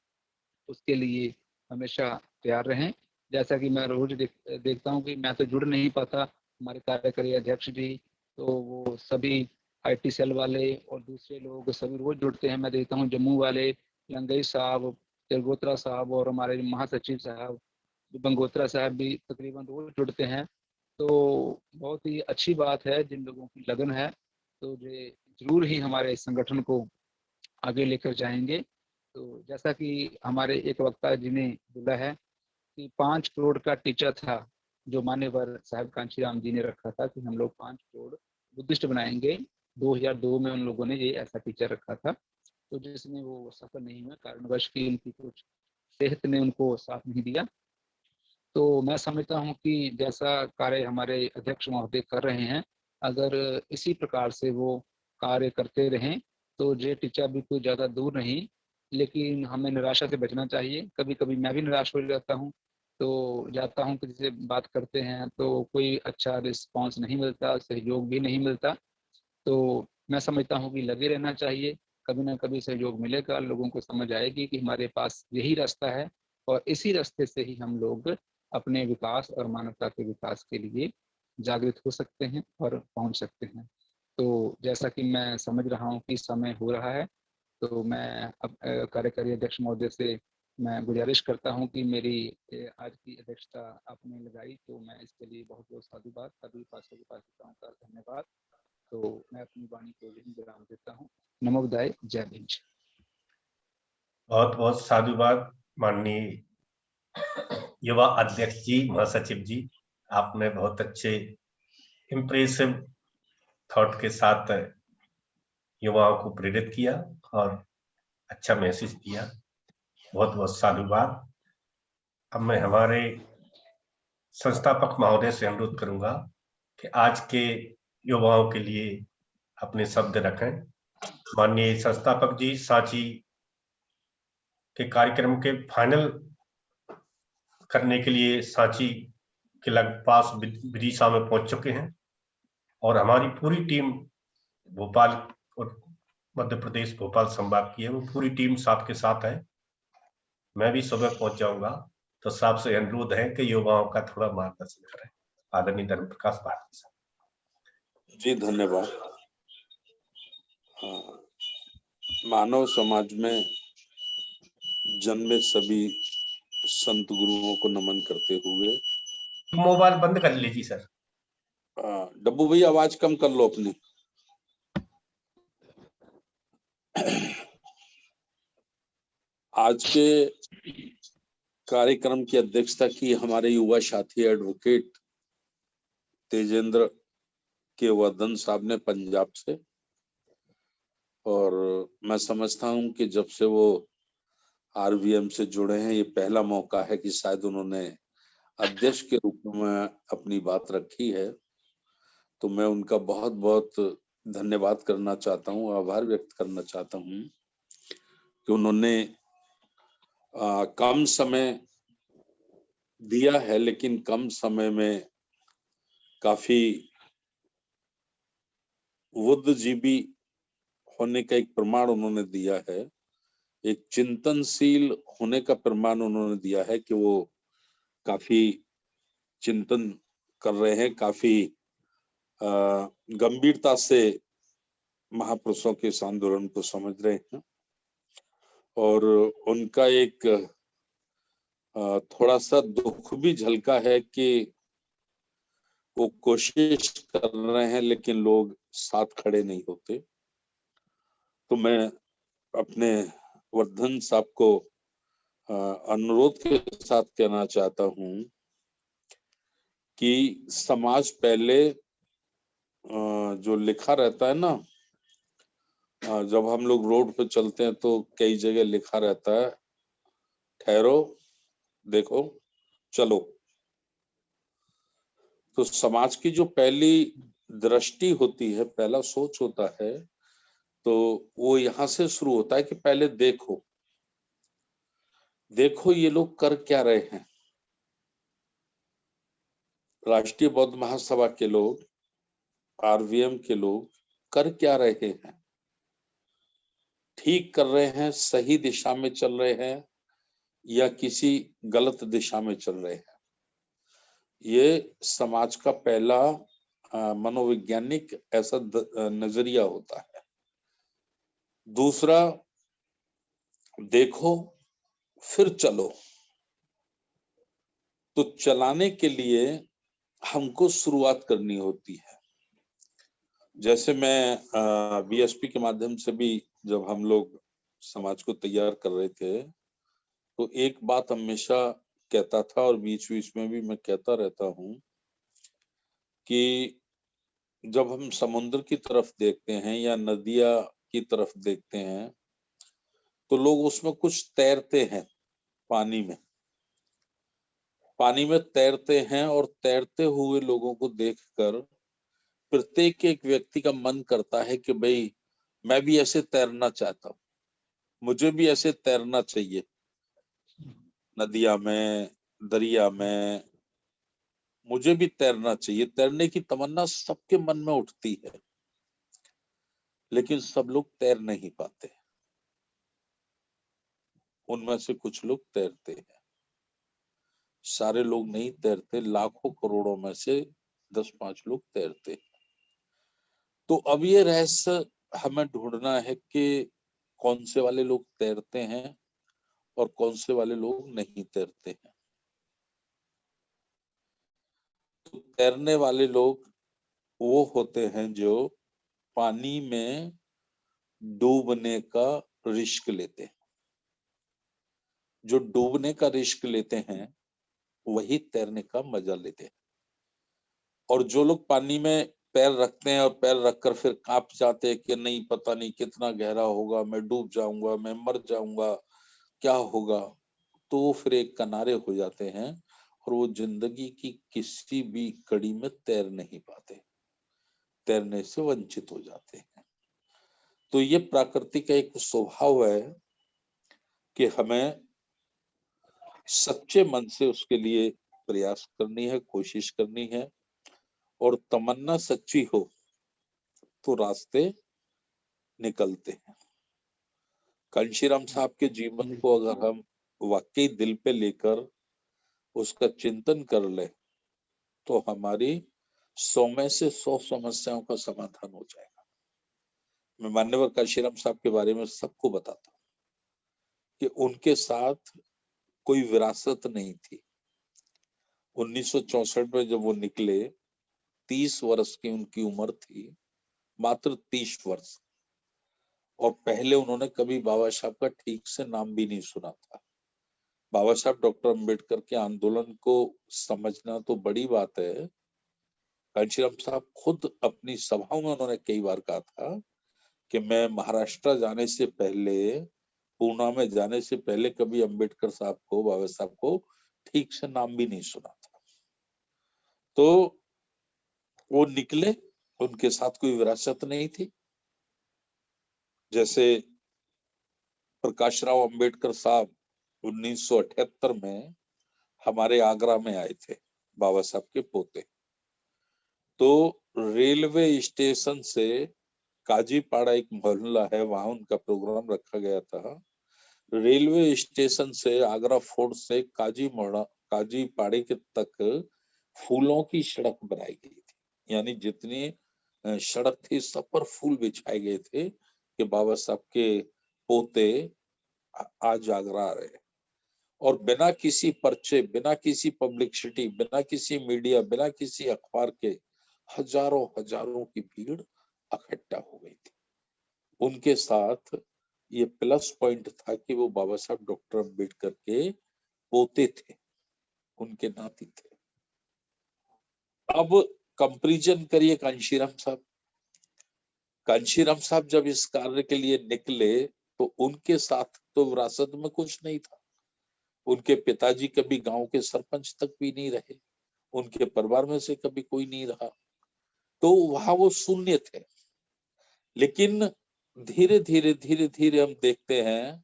उसके लिए हमेशा तैयार रहें। जैसा कि मैं रोज देखता हूँ कि मैं तो जुड़ नहीं पाता, हमारे कार्यकारी अध्यक्ष जी तो वो सभी आईटी सेल वाले और दूसरे लोग सभी रोज जुड़ते हैं। मैं देखता हूँ जम्मू वाले लंगई साहब, जलगोत्रा साहब और हमारे महासचिव साहब बंगोत्रा साहब भी तकरीबन रोज जुड़ते हैं। तो बहुत ही अच्छी बात है, जिन लोगों की लगन है तो ये जरूर ही हमारे इस संगठन को आगे लेकर जाएंगे। तो जैसा कि हमारे एक वक्ता जी ने बोला है कि 5 करोड़ का टीचा था जो मान्यवर साहब कांशीराम जी ने रखा था कि हम लोग 5 करोड़ बुद्धिस्ट बनाएंगे। 2002 में उन लोगों ने ये ऐसा टीचर रखा था, तो जिसमें वो सफल नहीं हुआ, कारणवश की उनकी कुछ सेहत ने उनको साथ नहीं दिया। तो मैं समझता हूँ कि जैसा कार्य हमारे अध्यक्ष महोदय कर रहे हैं, अगर इसी प्रकार से वो कार्य करते रहें तो ये टीचा भी कोई ज़्यादा दूर नहीं। लेकिन हमें निराशा से बचना चाहिए। कभी कभी मैं भी निराश हो जाता हूँ, तो जाता हूँ किसी से बात करते हैं तो कोई अच्छा रिस्पॉन्स नहीं मिलता, सहयोग भी नहीं मिलता। तो मैं समझता हूँ कि लगे रहना चाहिए, कभी ना कभी सहयोग मिलेगा, लोगों को समझ आएगी कि हमारे पास यही रास्ता है और इसी रास्ते से ही हम लोग अपने विकास और मानवता के विकास के लिए जागृत हो सकते हैं और पहुंच सकते हैं। तो जैसा कि मैं समझ रहा हूँ कि समय हो रहा है, तो मैं अब कार्यकारी अध्यक्ष महोदय से मैं गुजारिश करता हूं कि मेरी आज की अध्यक्षता आपने लगाई, तो मैं इसके लिए बहुत बहुत साधुवाद सभी उपासिकाओं का धन्यवाद। तो मैं अपनी वाणी को यही विराम देता हूँ। नमो बुद्धाय, जय भीम। बहुत बहुत साधुवाद माननीय युवा अध्यक्ष जी, महासचिव जी। आपने बहुत अच्छे इम्प्रेसिव थॉट के साथ युवाओं को प्रेरित किया और अच्छा मैसेज दिया। बहुत बहुत साधुवाद। अब मैं हमारे संस्थापक महोदय से अनुरोध करूंगा कि आज के युवाओं के लिए अपने शब्द रखें। माननीय संस्थापक जी सांची के कार्यक्रम के फाइनल करने के लिए सांची के लगभग पास विदिशा में पहुंच चुके हैं और हमारी पूरी टीम भोपाल और मध्य प्रदेश भोपाल संभाग की है, वो पूरी टीम साथ के साथ है। मैं भी सुबह पहुंच जाऊंगा, तो साहब से अनुरोध है कि युवाओं का थोड़ा मार्गदर्शन करें। आदरणीय धर्म प्रकाश भारती साहब। जी धन्यवाद। हाँ, मानव समाज में जन्मे सभी संत गुरुओं को नमन करते हुए मोबाइल बंद कर लीजिए सर। डब्बू भैया आवाज कम कर लो अपनी। आज के कार्यक्रम की अध्यक्षता की हमारे युवा साथी एडवोकेट तेजेंद्र के वर्धन साहब ने पंजाब से, और मैं समझता हूं कि जब से वो आरवीएम से जुड़े हैं, ये पहला मौका है कि शायद उन्होंने अध्यक्ष के रूप में अपनी बात रखी है। तो मैं उनका बहुत बहुत धन्यवाद करना चाहता हूँ, आभार व्यक्त करना चाहता हूँ कि उन्होंने कम समय दिया है, लेकिन कम समय में काफी बुद्धिजीवी होने का एक प्रमाण उन्होंने दिया है, एक चिंतनशील होने का प्रमाण उन्होंने दिया है कि वो काफी चिंतन कर रहे हैं, काफी गंभीरता से महापुरुषों के इस आंदोलन को समझ रहे हैं। और उनका एक थोड़ा सा दुख भी झलका है कि वो कोशिश कर रहे हैं लेकिन लोग साथ खड़े नहीं होते। तो मैं अपने वर्धन साहब को अनुरोध के साथ कहना चाहता हूं कि समाज पहले जो लिखा रहता है ना, जब हम लोग रोड पे चलते हैं तो कई जगह लिखा रहता है ठहरो देखो चलो। तो समाज की जो पहली दृष्टि होती है, पहला सोच होता है, तो वो यहाँ से शुरू होता है कि पहले देखो देखो ये लोग कर क्या रहे हैं। राष्ट्रीय बौद्ध महासभा के लोग, आरवीएम के लोग कर क्या रहे हैं, ठीक कर रहे हैं, सही दिशा में चल रहे हैं या किसी गलत दिशा में चल रहे हैं। ये समाज का पहला मनोवैज्ञानिक ऐसा नजरिया होता है। दूसरा, देखो फिर चलो। तो चलाने के लिए हमको शुरुआत करनी होती है। जैसे मैं बीएसपी के माध्यम से भी जब हम लोग समाज को तैयार कर रहे थे, तो एक बात हमेशा कहता था और बीच बीच में भी मैं कहता रहता हूं कि जब हम समुद्र की तरफ देखते हैं या नदियां की तरफ देखते हैं, तो लोग उसमें कुछ तैरते हैं, पानी में तैरते हैं, और तैरते हुए लोगों को देखकर प्रत्येक एक व्यक्ति का मन करता है कि भाई मैं भी ऐसे तैरना चाहता हूँ, मुझे भी ऐसे तैरना चाहिए। नदिया में, दरिया में मुझे भी तैरना चाहिए। तैरने की तमन्ना सबके मन में उठती है, लेकिन सब लोग तैर नहीं पाते। उनमें से कुछ लोग तैरते हैं, सारे लोग नहीं तैरते। लाखों करोड़ों में से 10-5 लोग तैरते हैं। तो अब ये रहस्य हमें ढूंढना है कि कौन से वाले लोग तैरते हैं और कौन से वाले लोग नहीं तैरते हैं। तो तैरने वाले लोग वो होते हैं जो पानी में डूबने का रिस्क लेते हैं। जो डूबने का रिस्क लेते हैं वही तैरने का मजा लेते हैं। और जो लोग पानी में पैर रखते हैं और पैर रखकर फिर कांप जाते हैं कि नहीं, पता नहीं कितना गहरा होगा, मैं डूब जाऊंगा, मैं मर जाऊंगा, क्या होगा, तो वो फिर एक किनारे हो जाते हैं और वो जिंदगी की किसी भी कड़ी में तैर नहीं पाते, तैरने से वंचित हो जाते हैं। तो ये प्रकृति का एक स्वभाव है कि हमें सच्चे मन से उसके लिए प्रयास करनी है, कोशिश करनी है, और तमन्ना सच्ची हो तो रास्ते निकलते हैं। कांशीराम साहब के जीवन को अगर हम वाकई दिल पे लेकर उसका चिंतन कर ले तो हमारी 100 में से 100 समस्याओं का समाधान हो जाएगा। मैं मान्यवर कांशीराम साहब के बारे में सबको बताता हूँ कि उनके साथ कोई विरासत नहीं थी। 1964 में जब वो निकले, 30 वर्ष की उनकी उम्र थी, मात्र 30 वर्ष, और पहले उन्होंने कभी बाबा साहब का ठीक से नाम भी नहीं सुना था। बाबा साहब डॉक्टर अंबेडकर के आंदोलन को समझना तो बड़ी बात है। कांशीराम साहब खुद अपनी सभाओं में उन्होंने कई बार कहा था कि मैं महाराष्ट्र जाने से पहले, पूना में जाने से पहले कभी अंबेडकर साहब को, बाबा साहब को ठीक से नाम भी नहीं सुना था। तो वो निकले, उनके साथ कोई विरासत नहीं थी। जैसे प्रकाश राव अंबेडकर साहब 1978 में हमारे आगरा में आए थे, बाबा साहब के पोते। तो रेलवे स्टेशन से काजीपाड़ा एक मोहल्ला है, वहां उनका प्रोग्राम रखा गया था। रेलवे स्टेशन से, आगरा फोर्ट से काजीपाड़े के तक फूलों की सड़क बनाई गई थी। यानी जितनी सड़क थी सब पर फूल बिछाए गए थे कि बाबा साहब के पोते आज आगरा आ रहे हैं। और बिना किसी पर्चे, बिना किसी पब्लिसिटी, बिना किसी मीडिया, बिना किसी अखबार के हजारों हजारों की भीड़ इकट्ठा हो गई थी। उनके साथ ये प्लस पॉइंट था कि वो बाबा साहब डॉक्टर अंबेडकर के पोते थे, उनके नाती थे। अब कंपैरिजन करिए कांशीराम साहब। कांशीराम साहब जब इस कार्य के लिए निकले तो उनके साथ तो विरासत में कुछ नहीं था। उनके पिताजी कभी गांव के सरपंच तक भी नहीं रहे, उनके परिवार में से कभी कोई नहीं रहा, तो वहां वो शून्य थे। लेकिन धीरे धीरे धीरे धीरे हम देखते हैं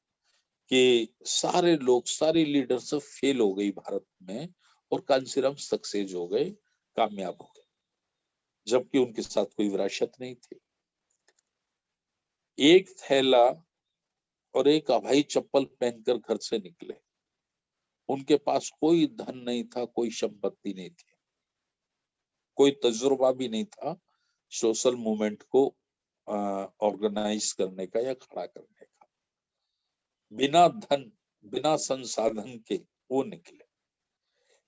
कि सारे लोग, सारी लीडरशिप फेल हो गई भारत में और कांशीराम सक्सेस हो गए, कामयाब हो गए, जबकि उनके साथ कोई विरासत नहीं थी। एक थैला और एक हवाई चप्पल पहनकर घर से निकले। उनके पास कोई धन नहीं था, कोई संपत्ति नहीं थी, कोई तजुर्बा भी नहीं था सोशल मूवमेंट को ऑर्गेनाइज करने का या खड़ा करने का। बिना धन, बिना संसाधन के वो निकले।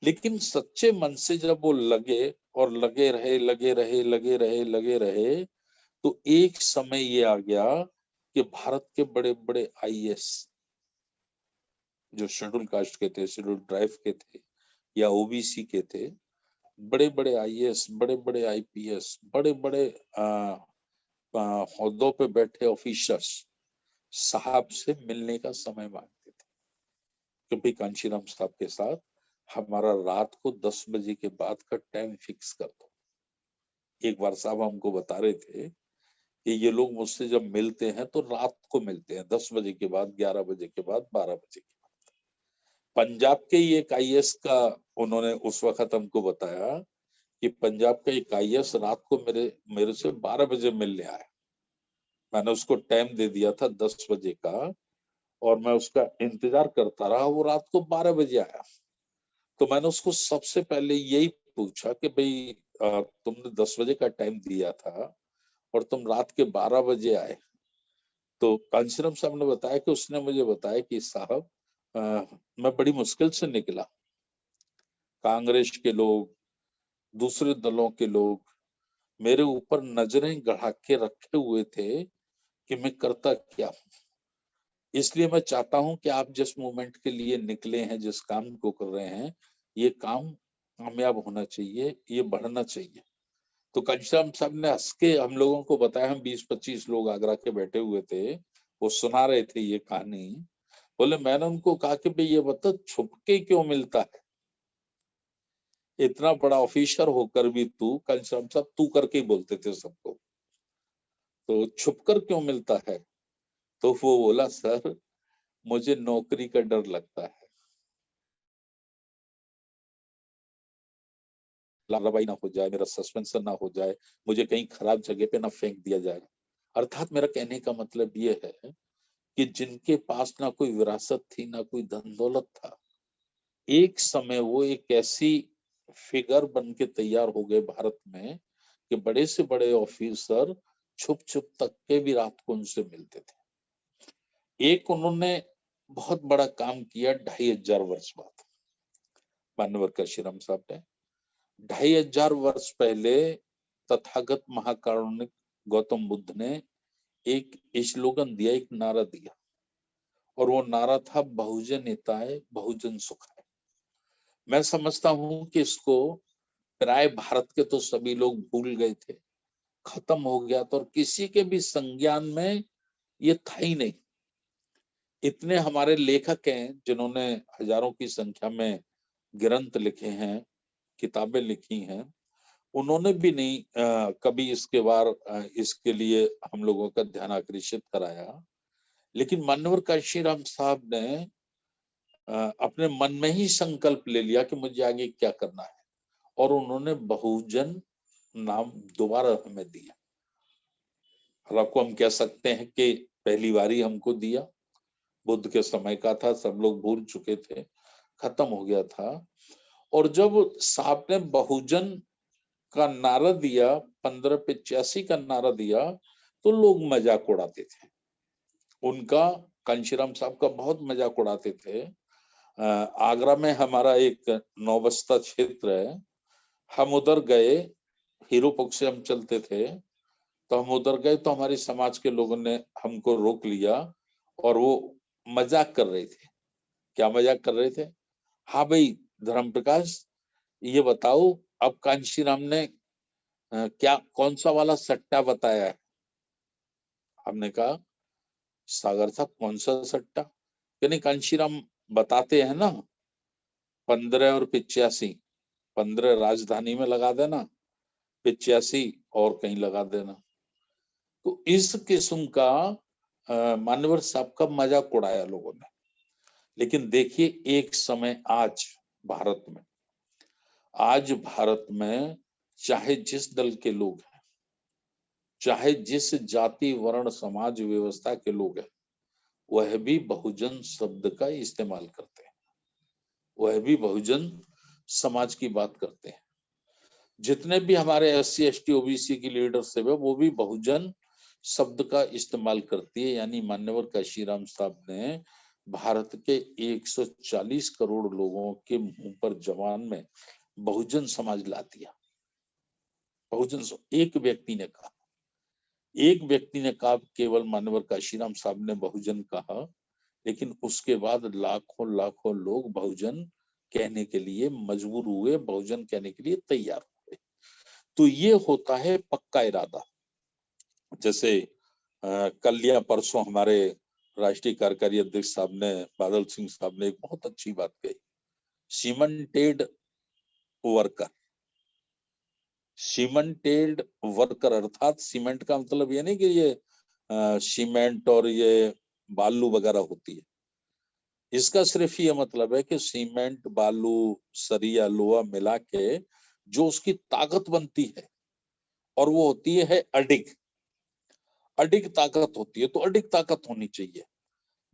लेकिन सच्चे मन से जब वो लगे और लगे रहे, तो एक समय ये आ गया कि भारत के बड़े बड़े आईएएस, जो शेड्यूल कास्ट के थे, शेड्यूल ट्राइब के थे या ओबीसी के थे, बड़े बड़े आईएएस, बड़े बड़े आईपीएस, बड़े बड़े ओहदों पे बैठे ऑफिसर्स साहब से मिलने का समय मांगते थे। क्योंकि कांशीराम साहब के साथ हमारा रात को 10 बजे के बाद का टाइम फिक्स कर दो। एक बार साहब हमको बता रहे थे कि ये लोग मुझसे जब मिलते हैं तो रात को मिलते हैं, 10 बजे के बाद, 11 बजे के बाद, 12 बजे के बाद। पंजाब के ही एक आईएएस का उन्होंने उस वक्त हमको बताया कि पंजाब का एक आईएएस रात को मेरे से 12 बजे मिलने आया। मैंने उसको टाइम दे दिया था 10 बजे का और मैं उसका इंतजार करता रहा, वो रात को 12 बजे आया। तो मैंने उसको सबसे पहले यही पूछा कि भाई तुमने 10 बजे का टाइम दिया था और तुम रात के 12 बजे आए। तो कांशीराम साहब ने बताया कि उसने मुझे बताया कि साहब मैं बड़ी मुश्किल से निकला। कांग्रेस के लोग, दूसरे दलों के लोग मेरे ऊपर नजरें गड़ा के रखे हुए थे कि मैं करता क्या हूं। इसलिए मैं चाहता हूं कि आप जिस मूवमेंट के लिए निकले हैं, जिस काम को कर रहे हैं, ये काम कामयाब होना चाहिए, ये बढ़ना चाहिए। तो कांशीराम साहब ने हंस के हम लोगों को बताया, हम 20-25 लोग आगरा के बैठे हुए थे, वो सुना रहे थे ये कहानी। बोले, मैंने उनको कहा कि भाई ये बता छुप के क्यों मिलता है? इतना बड़ा ऑफिसर होकर भी तू, कंचन साहब तू करके ही बोलते थे सबको, तो छुप कर क्यों मिलता है? तो वो बोला, सर मुझे नौकरी का डर लगता है, लापरवाही ना हो जाए, मेरा सस्पेंशन ना हो जाए, मुझे कहीं खराब जगह पे ना फेंक दिया जाए। अर्थात मेरा कहने का मतलब ये है कि जिनके पास ना कोई विरासत थी, ना कोई धन दौलत था, एक समय वो एक ऐसी फिगर बन के तैयार हो गए भारत में कि बड़े से बड़े ऑफिसर छुप छुप तक के भी रात को उनसे मिलते थे। एक उन्होंने बहुत बड़ा काम किया 2500 वर्ष बाद, मान्यवर काशीराम साहब ने 2500 वर्ष पहले तथागत महाकारुणिक गौतम बुद्ध ने एक स्लोगन दिया, एक नारा दिया, और वो नारा था बहुजन हिताय बहुजन सुखाय। मैं समझता हूं कि इसको प्राय भारत के तो सभी लोग भूल गए थे, खत्म हो गया था, और किसी के भी संज्ञान में ये था ही नहीं। इतने हमारे लेखक हैं जिन्होंने हजारों की संख्या में ग्रंथ लिखे हैं, किताबें लिखी हैं, उन्होंने भी नहीं कभी इसके लिए हम लोगों का ध्यान आकर्षित कराया। लेकिन मान्यवर काशीराम साहब ने अपने मन में ही संकल्प ले लिया कि मुझे आगे क्या करना है, और उन्होंने बहुजन नाम दोबारा हमें दिया। आपको हम कह सकते हैं कि पहली बार ही हमको दिया, बुद्ध के समय का था, सब लोग भूल चुके थे, खत्म हो गया था। और जब साहब ने बहुजन का नारा दिया, 1585 का नारा दिया, तो लोग मजाक उड़ाते थे उनका, कांशीराम साहब का बहुत मजाक उड़ाते थे। आगरा में हमारा एक नौबस्ता क्षेत्र है, हम उधर गए, हीरोपुर से हम चलते थे, तो हम उधर गए तो हमारी समाज के लोगों ने हमको रोक लिया और वो मजाक कर रहे थे। क्या मजाक कर रहे थे? हाँ भाई धर्म प्रकाश, ये बताओ अब कांशीराम ने क्या कौन सा वाला सट्टा बताया है? हमने कहा सागर साहब कौन सा सट्टा? यानी कांशीराम बताते हैं ना 15 और 85, 15 राजधानी में लगा देना, 85 और कहीं लगा देना। तो इस किस्म का मान्यवर साहब का मजाक उड़ाया लोगों ने। लेकिन देखिए एक समय आज भारत में चाहे जिस दल के लोग हैं, चाहे जिस जाति वर्ण समाज व्यवस्था के लोग हैं, वह भी बहुजन शब्द का इस्तेमाल करते हैं, वह भी बहुजन समाज की बात करते हैं। जितने भी हमारे SC ST OBC की लीडरशिप है वो भी बहुजन शब्द का इस्तेमाल करती है। यानी मान्यवर काशीराम साहब ने भारत के 140 करोड़ लोगों के मुंह पर जबान में बहुजन समाज ला दिया। बहुजन एक व्यक्ति ने कहा, केवल मान्यवर काशीराम साहब ने बहुजन कहा, लेकिन उसके बाद लाखों लाखों लोग बहुजन कहने के लिए मजबूर हुए, बहुजन कहने के लिए तैयार हुए। तो ये होता है पक्का इरादा। जैसे कल या परसों हमारे राष्ट्रीय कार्यकारी अध्यक्ष साहब ने, बादल सिंह साहब ने एक बहुत अच्छी बात कही, सीमेंटेड वर्कर, अर्थात सीमेंट का मतलब ये नहीं कि ये सीमेंट और ये बालू वगैरह होती है, इसका सिर्फ ये मतलब है कि सीमेंट बालू सरिया लोहा मिला के जो उसकी ताकत बनती है, और वो होती है अडिग ताकत होती है। तो अडिग ताकत होनी चाहिए।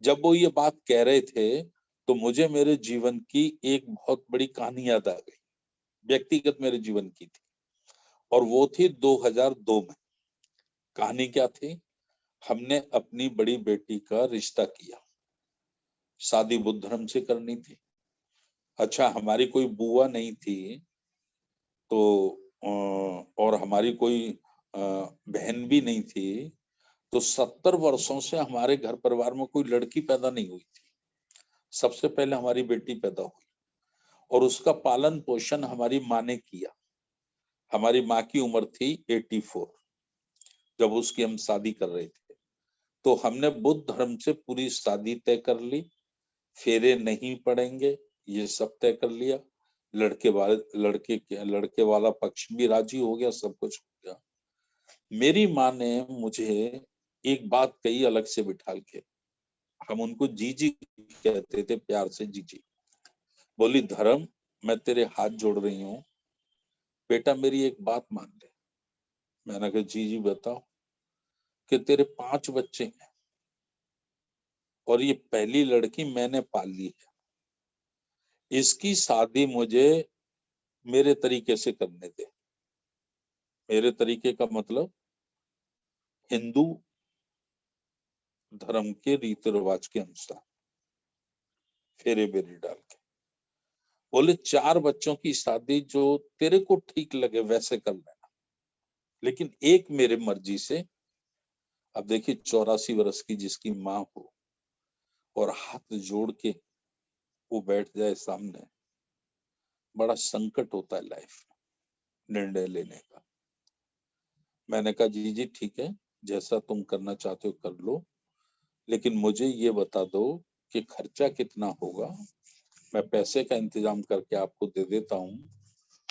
जब वो ये बात कह रहे थे तो मुझे मेरे जीवन की एक बहुत बड़ी कहानी याद आ गई, व्यक्तिगत मेरे जीवन की थी, और वो थी 2002 में। कहानी क्या थी? हमने अपनी बड़ी बेटी का रिश्ता किया, शादी बुद्ध धर्म से करनी थी। अच्छा, हमारी कोई बुआ नहीं थी, तो और हमारी कोई बहन भी नहीं थी, तो 70 वर्षों से हमारे घर परिवार में कोई लड़की पैदा नहीं हुई थी। सबसे पहले हमारी बेटी पैदा हुई, और उसका पालन पोषण हमारी माँ ने किया। हमारी माँ की उम्र थी 84 जब उसकी हम शादी कर रहे थे। तो हमने बुद्ध धर्म से पूरी शादी तय कर ली, फेरे नहीं पड़ेंगे, ये सब तय कर लिया। लड़के वाला पक्ष भी राजी हो गया, सब कुछ हो गया। मेरी माँ ने मुझे एक बात कही अलग से बिठाल के, हम उनको जीजी कहते थे प्यार से, जीजी। बोली, धर्म, मैं तेरे हाथ जोड़ रही हूँ बेटा, मेरी एक बात मान ले। मैंने कहा जीजी बताओ। कि तेरे 5 बच्चे हैं और ये पहली लड़की मैंने पाल ली है, इसकी शादी मुझे मेरे तरीके से करने दे। मेरे तरीके का मतलब हिंदू धर्म के रीति रिवाज के अनुसार, फेरे बेरे डाल के। बोले 4 बच्चों की शादी जो तेरे को ठीक लगे वैसे कर लेना, लेकिन एक मेरे मर्जी से। अब देखिए 84 वर्ष की जिसकी माँ हो और हाथ जोड़ के वो बैठ जाए सामने, बड़ा संकट होता है लाइफ में निर्णय लेने का। मैंने कहा जी ठीक है, जैसा तुम करना चाहते हो कर लो, लेकिन मुझे ये बता दो कि खर्चा कितना होगा। मैं पैसे का इंतजाम करके आपको दे देता हूँ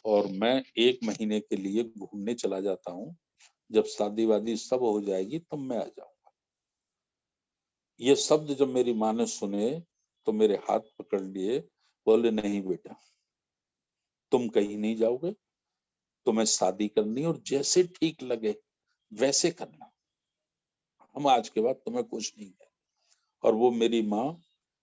और मैं 1 महीने के लिए घूमने चला जाता हूँ। जब शादी वादी सब हो जाएगी तब मैं आ जाऊंगा। ये शब्द जब मेरी माँ ने सुने तो मेरे हाथ पकड़ लिए, बोले नहीं बेटा, तुम कहीं नहीं जाओगे, तुम्हें शादी करनी और जैसे ठीक लगे वैसे करना, हम आज के बाद तुम्हें कुछ नहीं है। और वो मेरी माँ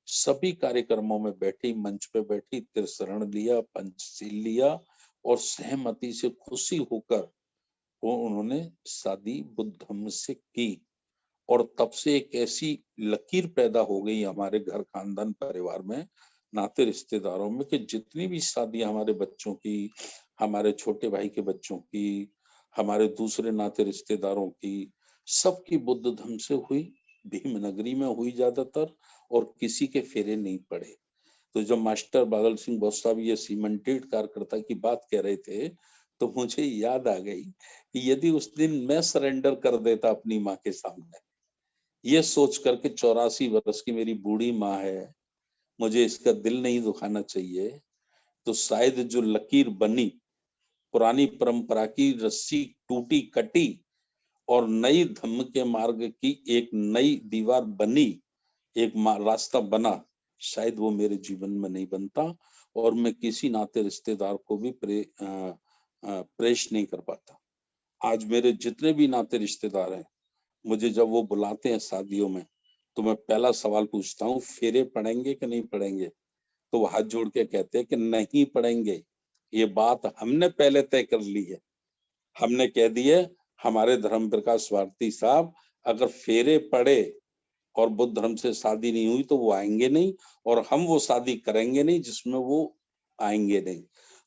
सभी कार्यक्रमों में बैठी, मंच पे बैठी, त्रिशरण लिया, पंचशील लिया और सहमति से खुशी होकर वो उन्होंने शादी बुद्ध धर्म से की। और तब से एक ऐसी लकीर पैदा हो गई हमारे घर, खानदान, परिवार में, नाते रिश्तेदारों में, कि जितनी भी शादियां हमारे बच्चों की, हमारे छोटे भाई के बच्चों की, हमारे दूसरे नाते रिश्तेदारों की, सबकी बुद्ध धर्म से हुई, भीमनगरी में हुई ज्यादातर, और किसी के फेरे नहीं पड़े। तो जब मास्टर बादल सिंह बोस साहब ये सीमेंटेड कार्यकर्ता की बात कह रहे थे तो मुझे याद आ गई कि यदि उस दिन मैं सरेंडर कर देता अपनी माँ के सामने, ये सोच करके 84 वर्ष की मेरी बूढ़ी माँ है, मुझे इसका दिल नहीं दुखाना चाहिए, तो शायद जो लकीर बनी, पुरानी परंपरा की रस्सी टूटी कटी और नई धम्म के मार्ग की एक नई दीवार बनी, एक रास्ता बना, शायद वो मेरे जीवन में नहीं बनता और मैं किसी नाते रिश्तेदार को भी प्रेष नहीं कर पाता। आज मेरे जितने भी नाते रिश्तेदार हैं, मुझे जब वो बुलाते हैं शादियों में, तो मैं पहला सवाल पूछता हूँ, फेरे पड़ेंगे कि नहीं पड़ेंगे? तो वो हाथ जोड़ के कहते हैं कि नहीं पड़ेंगे, ये बात हमने पहले तय कर ली है। हमने कह दिए हमारे धर्म प्रकाश भारती साहब, अगर फेरे पड़े और बुद्ध धर्म से शादी नहीं हुई तो वो आएंगे नहीं, और हम वो शादी करेंगे नहीं जिसमें वो आएंगे नहीं।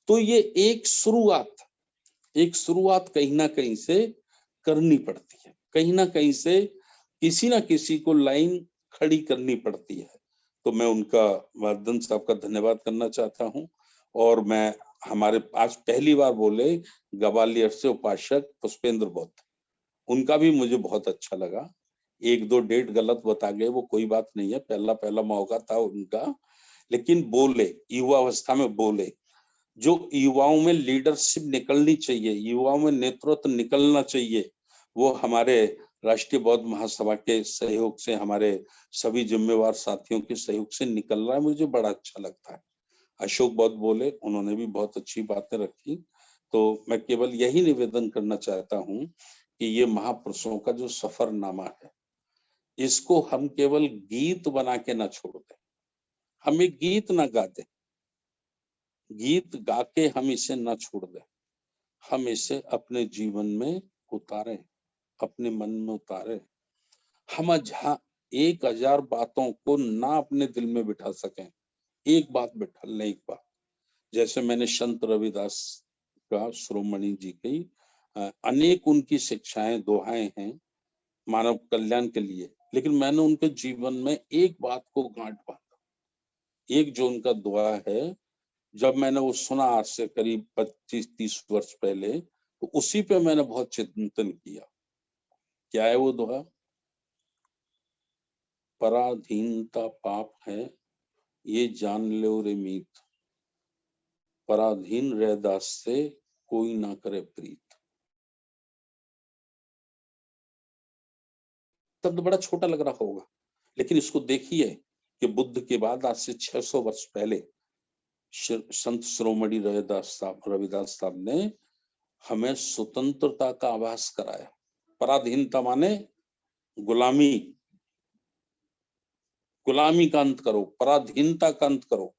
तो ये एक शुरुआत कहीं ना कहीं से करनी पड़ती है, कहीं ना कहीं से किसी ना किसी को लाइन खड़ी करनी पड़ती है। तो मैं उनका वर्धन साहब का धन्यवाद करना चाहता हूँ। और मैं हमारे आज पहली बार बोले ग्वालियर से उपासक पुष्पेंद्र बौद्ध, उनका भी मुझे बहुत अच्छा लगा। 1-2 डेट गलत बता गए, वो कोई बात नहीं है, पहला मौका था उनका, लेकिन बोले, युवा अवस्था में बोले। जो युवाओं में लीडरशिप निकलनी चाहिए, युवाओं में नेतृत्व निकलना चाहिए, वो हमारे राष्ट्रीय बौद्ध महासभा के सहयोग से, हमारे सभी जिम्मेवार साथियों के सहयोग से निकल रहा है, मुझे बड़ा अच्छा लगता है। अशोक बौद्ध बोले, उन्होंने भी बहुत अच्छी बातें रखी। तो मैं केवल यही निवेदन करना चाहता हूँ कि ये महापुरुषों का जो सफरनामा है, इसको हम केवल गीत बना के ना छोड़ दें, हम एक गीत ना गा दें, गीत गा के हम इसे ना छोड़ दें, हम इसे अपने जीवन में उतारें, अपने मन में उतारें। हम 1000 बातों को ना अपने दिल में बिठा सकें, एक बात बिठा लें, एक बात। जैसे मैंने संत रविदास का, शिरोमणि जी की अनेक उनकी शिक्षाएं, दोहाएं हैं मानव कल्याण के लिए, लेकिन मैंने उनके जीवन में एक बात को गांठ बांधा। एक जो उनका दोहा है, जब मैंने वो सुना आज से करीब 25-30 वर्ष पहले, तो उसी पे मैंने बहुत चिंतन किया। क्या है वो दोहा? पराधीनता पाप है, ये जान लो रे मीत, पराधीन रैदास से कोई ना करे प्रीत। शब्द बड़ा छोटा लग रहा होगा, लेकिन इसको देखिए कि बुद्ध के बाद आज से 600 वर्ष पहले संत शिरोमणि रविदास साहब ने हमें स्वतंत्रता का आभास कराया। पराधीनता माने गुलामी, गुलामी का अंत करो, पराधीनता का अंत करो।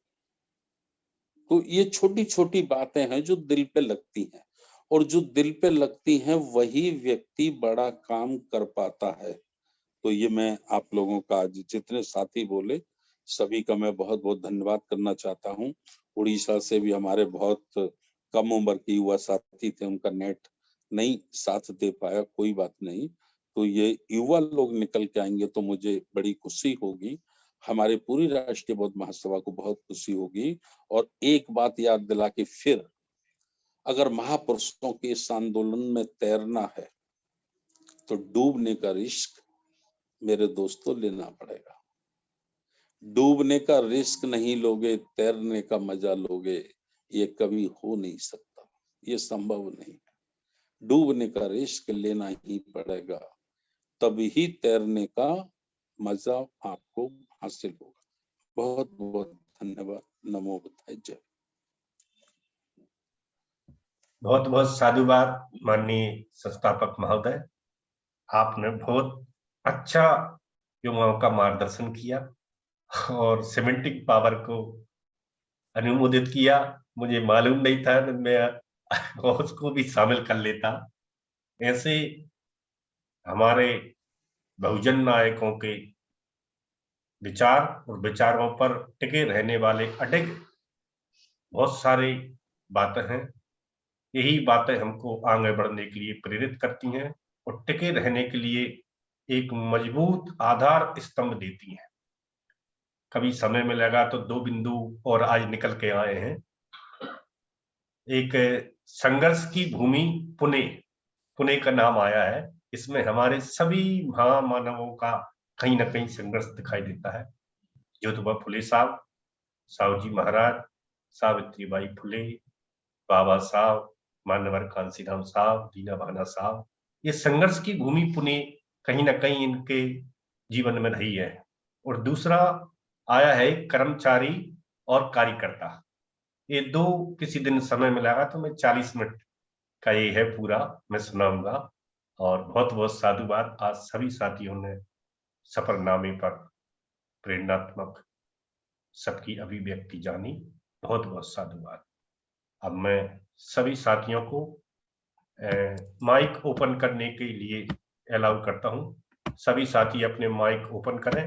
तो ये छोटी छोटी बातें हैं जो दिल पे लगती हैं, और जो दिल पे लगती हैं वही व्यक्ति बड़ा काम कर पाता है। तो ये मैं आप लोगों का आज जितने साथी बोले सभी का मैं बहुत बहुत धन्यवाद करना चाहता हूँ। उड़ीसा से भी हमारे बहुत कम उम्र के युवा साथी थे, उनका नेट नहीं साथ दे पाया, कोई बात नहीं। तो ये युवा लोग निकल के आएंगे तो मुझे बड़ी खुशी होगी, हमारे पूरी राष्ट्रीय बौद्ध महासभा को बहुत खुशी होगी। और एक बात याद दिला के फिर, अगर महापुरुषों के इस आंदोलन में तैरना है तो डूबने का रिस्क मेरे दोस्तों लेना पड़ेगा। डूबने का रिस्क नहीं लोगे, तैरने का मजा लोगे, ये कभी हो नहीं सकता, ये संभव नहीं है। डूबने का रिस्क लेना ही पड़ेगा, तभी तैरने का मजा आपको हासिल होगा। बहुत बहुत धन्यवाद। नमो बुद्धाय। जय। बहुत बहुत साधुवाद माननीय संस्थापक महोदय, आपने बहुत अच्छा युवाओं का मार्गदर्शन किया और सिमेंटिक पावर को अनुमोदित किया। मुझे मालूम नहीं था, मैं उसको भी शामिल कर लेता। ऐसे हमारे बहुजन नायकों के विचार और विचारों पर टिके रहने वाले अडिग बहुत सारी बातें हैं। यही बातें हमको आगे बढ़ने के लिए प्रेरित करती हैं और टिके रहने के लिए एक मजबूत आधार स्तंभ देती हैं। कभी समय मिलेगा तो 2 बिंदु और आज निकल के आए हैं। एक संघर्ष की भूमि पुणे, पुणे का नाम आया है। इसमें हमारे सभी महामानवों का कहीं ना कहीं संघर्ष दिखाई देता है। ज्योतिबा फुले साहब, साहू जी महाराज, सावित्रीबाई फुले, बाबा साहब, मान्यवर कांसीराम साहब, दीना भाना साहब, ये संघर्ष की भूमि पुणे कहीं ना कहीं इनके जीवन में रही है। और दूसरा आया है कर्मचारी और कार्यकर्ता। ये 2 किसी दिन समय मिलेगा तो मैं 40 मिनट का ये है पूरा मैं सुनाऊंगा। और बहुत बहुत साधुवाद, आज सभी साथियों ने सफरनामे पर प्रेरणात्मक सबकी अभिव्यक्ति जानी। बहुत बहुत साधुवाद। अब मैं सभी साथियों को माइक ओपन करने के लिए अलाउ करता हूं। सभी साथी अपने माइक ओपन करें।